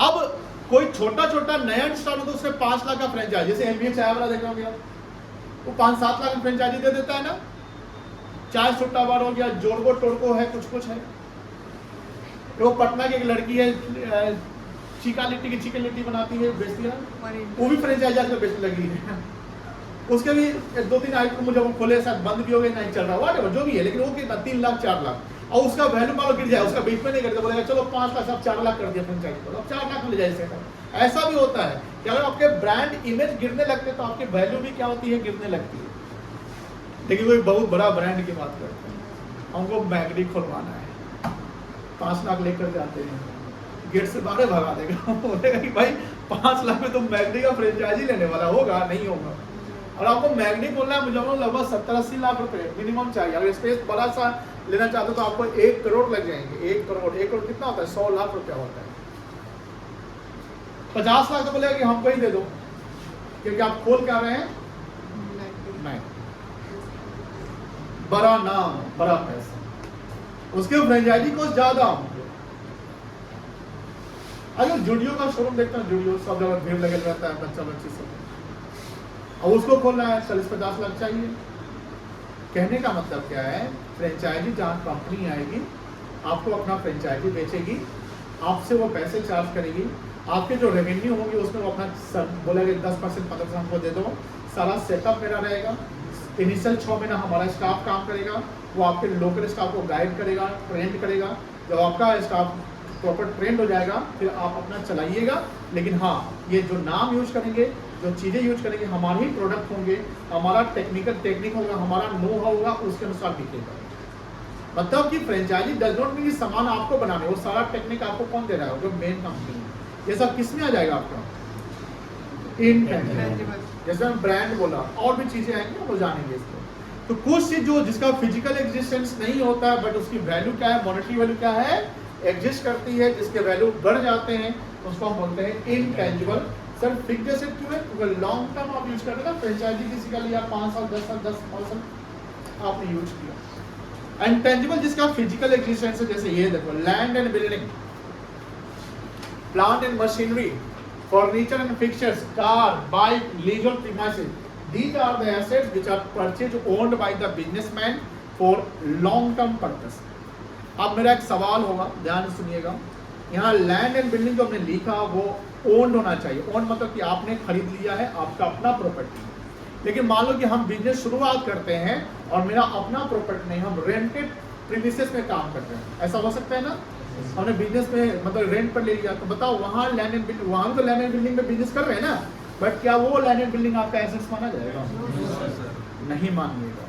अब कोई छोटा नया स्टार्ट हो तो उसने 5 लाख का फ्रेंचाइजी, जैसे एमबीए चाय वाला देख रहे हो, वो 5-7 लाख का फ्रेंचाइजी दे देता है ना। चाय सुट्टा बार हो गया, जोड़को टोड़को है, कुछ है। तो पटना की एक लड़की है, चिकन लिट्टी बनाती है, बेचती है, वो भी फ्रेंचाइजी आजकल बेचने लगी है। उसके भी 2-3 आइटम मुझे वो खोले, शायद बंद भी हो गए, नहीं चल रहा, व्हाटएवर जो भी है, लेकिन वो कितना 3 लाख 4 लाख, और उसका वैल्यू मान लो गिर जाए, उसका बीच में नहीं करते, बोलेगा चलो 5 लाख सब 4 लाख कर दिया फ्रेंचाइजी को, अब 4 लाख में ले जाए। ऐसा भी होता है कि अगर आपके ब्रांड इमेज गिरने लगते हैं तो आपकी वैल्यू भी क्या होती है? गिरने लगती है। लेकिन कोई बहुत बड़ा ब्रांड की बात करते हैं, हमको मैगडी खुलवाना है, 5 लाख लेकर जाते हैं, गेट से बाहर भगा देगा, बोलेगा कि भाई 5 लाख में तुम मैगडी का फ्रेंचाइजी लेने वाला होगा? नहीं होगा। और आपको मैगडी बोलना है, मुझे लगभग 70-80 लाख रुपए मिनिमम चाहिए। अगर स्पेस बड़ा सा लेना चाहते हो तो आपको 1 करोड़ लग जाएंगे। 1 करोड़ कितना होता है? 100 लाख रुपया होता है। 50 लाख तो बोलेगा कि हमको ही दे दो, क्योंकि आप खोल क्या रहे हैं? मैं बड़ा नाम, बड़ा पैसा, उसके फ्रेंचाइजी को ज्यादा होंगे। अगर जूडियो का शोरूम देखते हैं, जूडियो सब जगह भीड़ लगे रहता है, बच्ची सब, और उसको खोलना है 40-50 लाख चाहिए। कहने का मतलब क्या है? फ्रेंचाइजी जहाँ कंपनी आएगी, आपको अपना फ्रेंचाइजी बेचेगी, आपसे वो पैसे चार्ज करेगी, आपके जो रेवेन्यू होंगे उसमें वो अपना बोलेगा 10% 15% हमको दे दो, सारा सेटअप मेरा रहेगा। इनिशियल 6 महीना हमारा स्टाफ काम करेगा, वो आपके लोकल स्टाफ को गाइड करेगा, ट्रेंड करेगा। जब आपका स्टाफ प्रॉपर ट्रेंड हो जाएगा फिर आप अपना चलाइएगा। लेकिन हाँ, ये जो नाम यूज करेंगे, जो चीज़ें यूज करेंगे, हमारे ही प्रोडक्ट होंगे, हमारा टेक्निक होगा, हमारा नो होगा, उसके अनुसार बिकेगा। मतलब कि फ्रेंचाइजी डज नॉट मीन सामान आपको बनाने, वो सारा टेक्निक आपको कौन दे रहा है? जो मेन कंपनी है। ये सब किस में आ जाएगा आपका? इंटेंजिबल। जैसे हम ब्रांड बोला, और भी चीजें आएंगी, वो जानेंगे इसको। तो कुछ चीज जो जिसका फिजिकल एग्जिस्टेंस नहीं होता है बट उसकी वैल्यू क्या है, मॉनेटरी वैल्यू क्या है, एग्जिस्ट करती है, जिसके वैल्यू बढ़ जाते हैं, उसको हम बोलते हैं इनटेंजिबल। सर फिक्स जैसे क्यों है? क्योंकि लॉन्ग टर्म आप यूज करते हैं ना, फ्रेंचाइजी किसी का लिया 5 साल 10 साल 10 साल आपने यूज किया। इनटेंजिबल जिसका फिजिकल एग्जिस्टेंस है, जैसे ये देखो, land and building, plant and machinery, furniture and fixtures, car, bike, legal premises. These are the assets which are purchased, owned by the businessman for long-term purpose. अब मेरा एक सवाल होगा, ध्यान से सुनिएगा। यहाँ लैंड एंड बिल्डिंग जो हमने लिखा वो ओन्ड होना चाहिए। ओन्ड मतलब कि आपने खरीद लिया है, आपका अपना प्रॉपर्टी। लेकिन मान लो कि हम बिजनेस शुरुआत करते हैं और मेरा अपना प्रॉपर्टी नहीं, हम रेंटेड प्रीमिसेस में काम करते हैं, ऐसा हो सकता है ना? हमने बिजनेस में मतलब रेंट पर ले लिया, तो बताओ वहाँ लैंड एंड बिल्डिंग, वहाँ तो लैंड एंड बिल्डिंग में बिजनेस कर रहे हैं ना, बट क्या वो लैंड एंड बिल्डिंग आपका एसेट्स माना जाएगा? नहीं मानिएगा।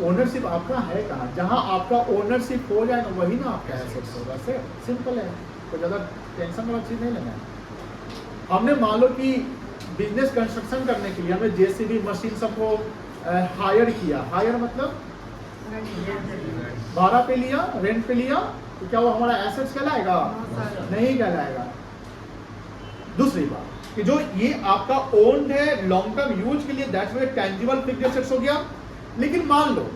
ओनरशिप आपका है कहाँ? जहाँ आपका ओनरशिप हो जाए ना वही ना आपका एसेट्स होगा। से सिंपल है, तो ज़्यादा टेंशन वाला चीज़ नहीं लेना है। हमने मान लो कि बिजनेस कंस्ट्रक्शन करने के लिए हमने जेसीबी मशीन सबको हायर किया। हायर मतलब भाड़ा पे लिया, रेंट पे लिया, तो क्या वो हमारा एसेट्स कहलाएगा? नहीं कहलाएगा। दूसरी बात कि जो ये आपका ओन्ड है लॉन्ग टर्म यूज के लिए, that's why tangible fixed assets हो गया। लेकिन मान लो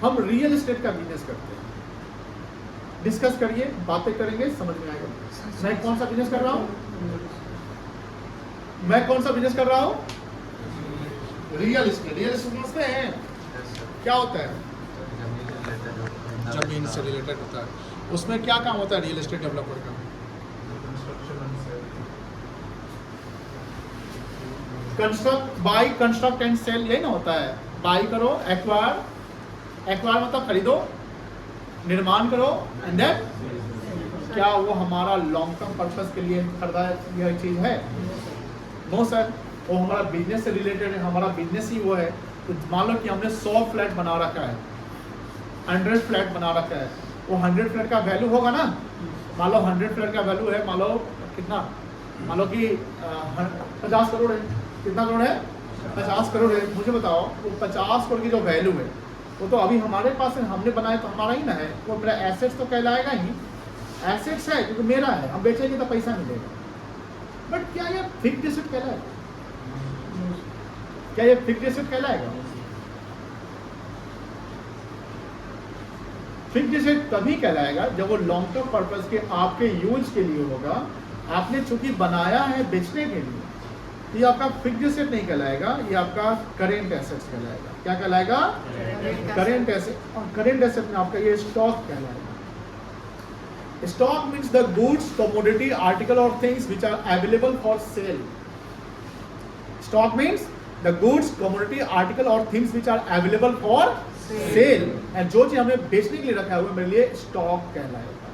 हम रियल एस्टेट का बिजनेस करते हैं, डिस्कस करिए, बातें करेंगे, समझ में आएगा। मैं कौन सा बिजनेस कर रहा हूँ? मैं कौन सा बिजनेस कर रहा हूँ? Real estate. रियल एस्टेट समझते हैं क्या होता है? जमीन से रिलेटेड होता है। उसमें क्या काम होता है रियल एस्टेट डेवलपर का? Construct, buy, construct and sell, यही ना होता है। बाय करो, एक्वायर, एक्वायर मतलब खरीदो, निर्माण करो, एंड देन क्या वो हमारा लॉन्ग टर्म पर्पस के लिए खरीदा यह चीज है? नो सर, वो हमारा बिजनेस से रिलेटेड है, हमारा बिजनेस ही वो है। तो मान लो कि हमने 100 फ्लैट बना रखा है, 100 फ्लैट बना रखा है, वो 100 फ्लैट का वैल्यू होगा ना। मान लो 100 फ्लैट का वैल्यू है, मान लो कितना, मान लो कि 50 करोड़ है। कितना करोड़ है? 50 करोड़ है। मुझे बताओ वो 50 करोड़ की जो वैल्यू है वो तो अभी हमारे पास है, हमने बनाया तो हमारा ही ना है, वो मेरा एसेट्स तो कहलाएगा ही। एसेट्स है क्योंकि मेरा है, हम बेचेंगे तो पैसा मिलेगा। बट क्या ये फिक्स्ड एसेट कहलाएगा? क्या ये फिक्स्ड एसेट कहलाएगा? फिक्स्ड एसेट तभी कहलाएगा जब वो लॉन्ग टर्म पर्पस के आपके यूज के लिए होगा। आपने चूंकि बनाया है बेचने के लिए, ये आपका फिक्स्ड एसेट नहीं कहलाएगा, ये आपका करेंट एसेट्स कहलाएगा। क्या कहलाएगा? Current asset. और करेंट एसेट में आपका ये स्टॉक कहलाएगा। Stock means the goods, commodity, article और things which are available for sale. Stock means the goods, commodity, article और things which are available for sale. And जो चीज हमने बेचने के लिए रखा है वो मेरे लिए स्टॉक कहलाएगा।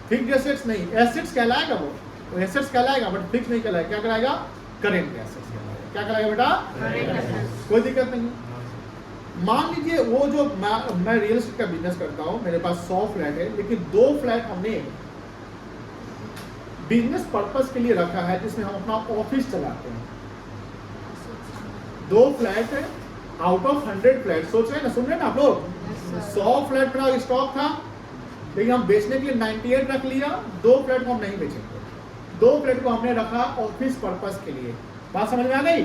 फिक्स्ड एसेट्स नहीं, एसेट्स कहलाएगा वो एसेट्स कहलाएगा, बट फिक्स नहीं कहलाएगा। क्या कहलाएगा? करेंट एसेट्स कहलाएगा। क्या कहलाएगा बेटा? कोई दिक्कत नहीं। मान लीजिए वो जो मैं रियल एस्टेट का बिजनेस करता हूँ, मेरे पास 100 फ्लैट है, लेकिन 2 फ्लैट हमने बिजनेस पर्पस के लिए रखा है जिसमें हम अपना ऑफिस चलाते हैं। 2 फ्लैट है आउट ऑफ 100 फ्लैट। सोच रहे हैं ना, सुन रहे हैं ना आप लोग? 100 फ्लैट मेरा स्टॉक था, लेकिन हम बेचने के लिए 98 रख लिया। 2 फ्लैट को हम नहीं बेचेंगे, 2 फ्लैट को हमने रखा ऑफिस पर्पस के लिए। बात समझ में आ गई?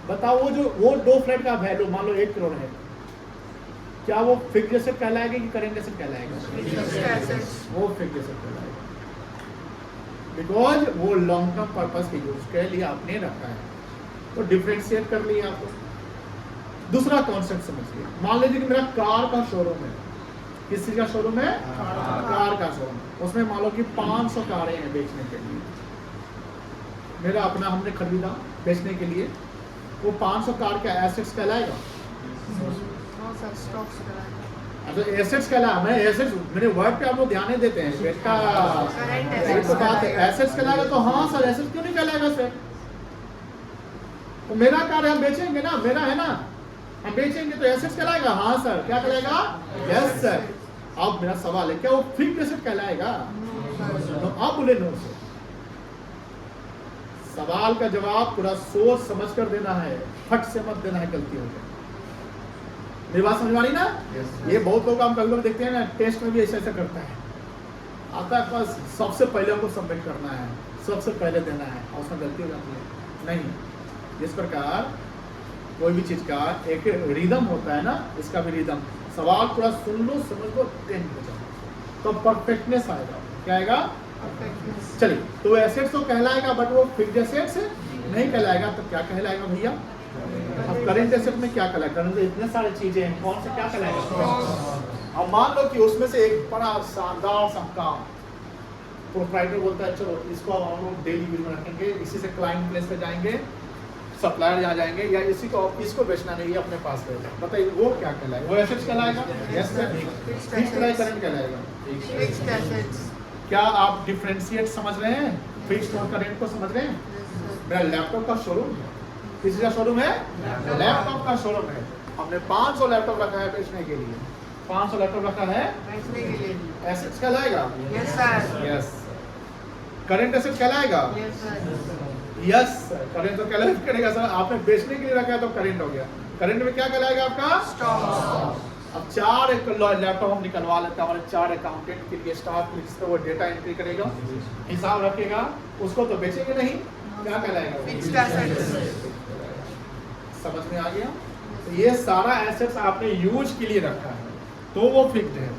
बताओ वो 2 फ्लैट का वैल्यू मान लो 1 करोड़ है, क्या वो फिक्स्ड एसेट कहलाएगा कि करेंट एसेट कहलाएगा? वो फिक्स्ड एसेट कहलाएगा, बिकॉज वो लॉन्ग टर्म पर्पस के यूज के लिए आपने रखा है। तो डिफरेंशिएट कर लिया आपको। दूसरा कॉन्सेप्ट समझिए। मान लीजिए कि मेरा कार का शोरूम है। किस चीज का शोरूम है? कार का शोरूम। उसमें मान लो कि 500 कारें हैं बेचने के लिए। मेरा अपना हमने खरीदा बेचने के लिए, वो 500 कार का एसेट्स कहलाएगा? अच्छा, एसेट्स कहलाएगा। मैं एसेट्स, मेरे वर्ड पे आप लोग ध्यान नहीं देते हैं बेटा, तो बात है एसेट्स कहलाएगा। तो हाँ सर, एसेट्स क्यों नहीं कहलाएगा सर? तो मेरा कार है, हम बेचेंगे ना, मेरा है ना, हम बेचेंगे तो एसेट्स कहलाएगा। हाँ सर। क्या कहलाएगा? Yes sir. अब मेरा सवाल है, क्या वो फिक्स्ड एसेट कहलाएगा? आप बोले नो सर। सवाल का जवाब पूरा सोच समझ कर देना है, फट से मत देना है, गलती हो जाए। मेरी बात समझ आ रही ना? ये बहुत लोग हम कभी देखते हैं ना, टेस्ट में भी ऐसा ऐसा करता है, आता है बस सबसे पहले हमको सबमिट करना है, सबसे पहले देना है, और उसमें गलती हो जाती है। नहीं, जिस प्रकार कोई भी चीज का एक रिदम होता है ना, इसका भी रिदम। सवाल पूरा सुन लो, समझ लो, टेंशन हो जाए तो परफेक्टनेस आएगा। क्या आएगा? चलिए, तो एसेट्स तो कहलाएगा, बट वो फिक्स्ड एसेट्स नहीं कहलाएगा। तो क्या कहलाएगा भैया? अब करेंट एसेट में क्या कहलाएगा? करेंट इतने सारे चीजें हैं, कौन से क्या कहलाएगा? अब मान लो कि उसमें से एक बड़ा शानदार सा काम प्रोप्राइटर बोलता है चलो इसको अब हम लोग डेली यूज में रखेंगे, इसी से क्लाइंट प्लेस पे जाएंगे, सप्लायर जहाँ जाएंगे, या इसी को इसको बेचना नहीं है अपने पास रहेगा। बताइए वो क्या कहलाएगा? वो एसेट्स कहलाएगा? Yes sir. Fixed price current कहलाएगा। Fixed assets. क्या आप डिफरेंशिएट समझ रहे हैं? फिक्स्ड और करंट को समझ रहे हैं? Yes, sir. मेरा लैपटॉप का शोरूम है, किसी का शोरूम है? लैपटॉप का शोरूम है। हमने 500 लैपटॉप रखा है बेचने के लिए, 500 लैपटॉप रखा है, बेचने के लिए। एसेट्स कहलाएगा? Yes, sir. Yes. Current asset कहलाएगा? Yes, sir. यस। करंट तो कहलाएगा करेगा सर, आपने बेचने के लिए रखा है तो करंट हो गया। करंट में क्या कहलाएगा आपका? Stock. अब 4 लैपटॉप हम निकलवा लेते हैं, हमारे 4 अकाउंटेंट के लिए स्टाफ जिस पर वो डेटा एंट्री करेगा, हिसाब रखेगा, उसको तो बेचेंगे नहीं, क्या कहलाएगा? Fixed assets. समझ में आ गया? तो ये सारा एसेट्स आपने यूज के लिए रखा है तो वो फिक्स्ड है।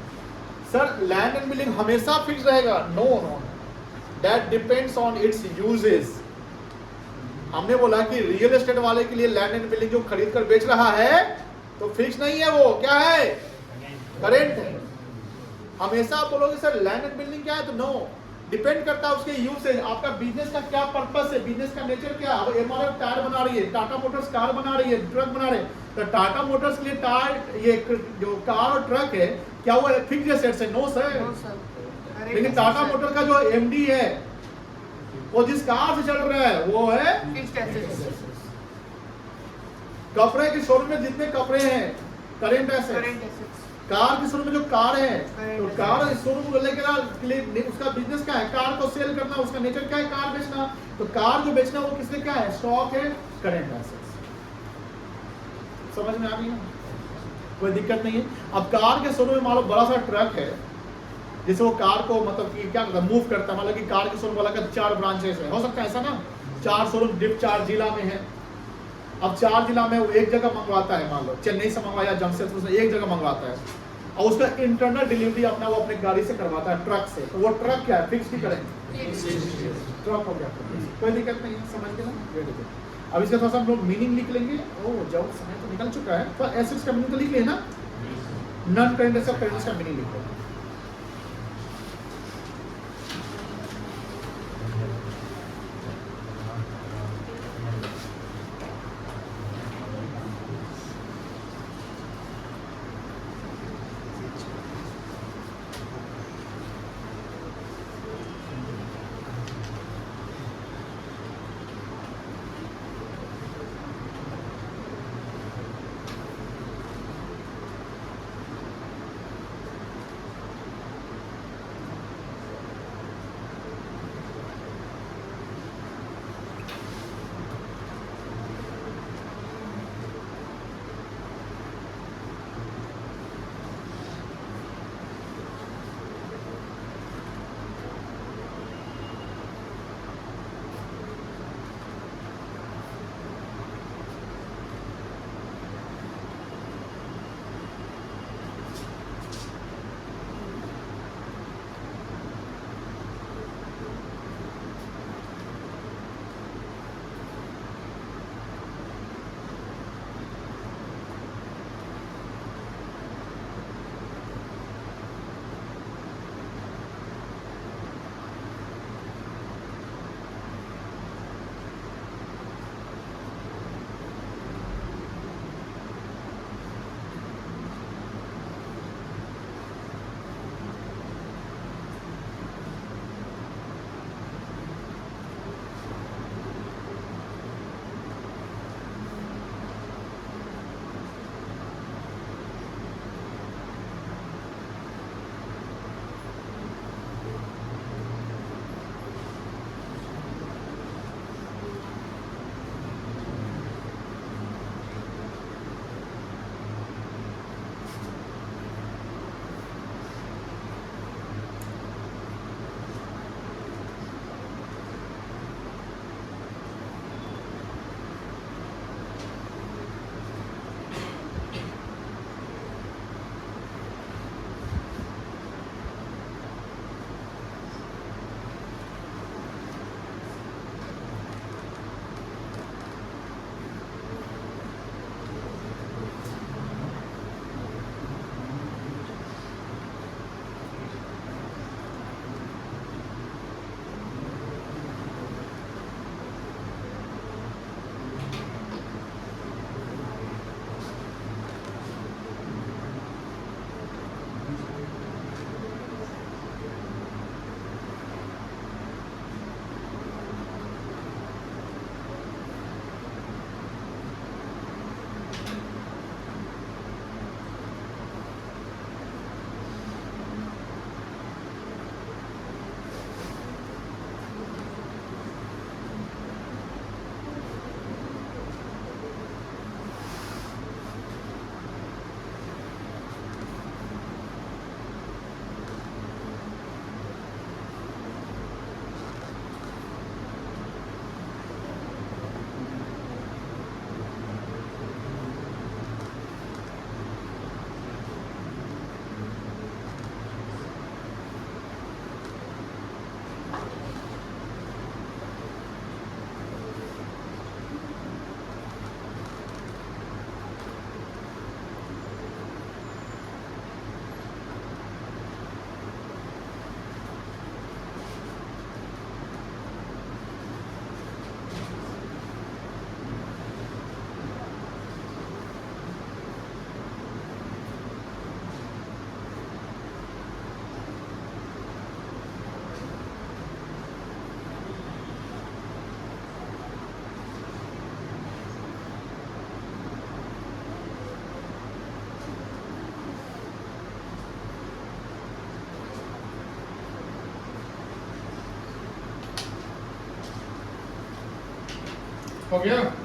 सर लैंड एंड बिल्डिंग हमेशा फिक्स रहेगा? No no, that depends on its uses. हमने बोला कि रियल एस्टेट वाले के लिए लैंड एंड बिल्डिंग जो खरीद कर बेच रहा है तो फिक्स नहीं है, वो क्या है? करेंट है। हमेशा आप बोलोगे सर लैंड एंड बिल्डिंग क्या है, तो नो, डिपेंड करता है उसके यूसेज, आपका बिजनेस का क्या पर्पस है, बिजनेस का नेचर क्या है। एमआरएफ टायर बना रही है, टाटा मोटर्स कार बना रही है, ट्रक बना रहे हैं, तो टाटा मोटर्स के लिए टायर, ये जो कार और ट्रक है क्या वो फिक्स्ड एसेट्स है? No sir. No, sir. Correct लेकिन assets, टाटा sir. मोटर का जो एमडी है वो जिस कार से चल रहा है वो है Fixed assets. कपड़े के शोरूम में जितने कपड़े हैं current assets. Current assets. Car के शोरूम में जो कार है तो Correct. कार शोरूम को लेकर उसका बिजनेस क्या है? कार को सेल करना, उसका नेचर क्या है? कार बेचना। तो कार जो बेचना वो किसलिए क्या है? स्टॉक है, करेंट एसेट्स। समझ में आ गई? कोई दिक्कत नहीं है। अब कार के शोरूम में मान लो बड़ा सा ट्रक है, जैसे वो कार को मतलब कि क्या करता है, मूव करता है, मतलब कि कार के शोरूम वाला का 4 ब्रांचेस है, हो सकता है ऐसा ना, 4 शोरूम डिप 4 जिला में है। अब 4 जिला में वो एक जगह मंगवाता है, मान लो चेन्नई से मंगवाया, जमशेदपुर से, एक जगह मंगवाता है और उसका इंटरनल डिलीवरी अपना वो अपने गाड़ी से करवाता है, ट्रक से। तो वो ट्रक क्या है? फिक्स ही करेंगे, ट्रक हो गया। कोई दिक्कत नहीं है, समझ गए ना? ये देखो अब इसका थोड़ा सा हम लोग मीनिंग लिख लेंगे। ओह जब समय तो निकल चुका है, तो एसेट्स का मीनिंग तो लिख लिया ना, नॉन करेंट एसेट करेंट का मीनिंग लिख लो। हो गया।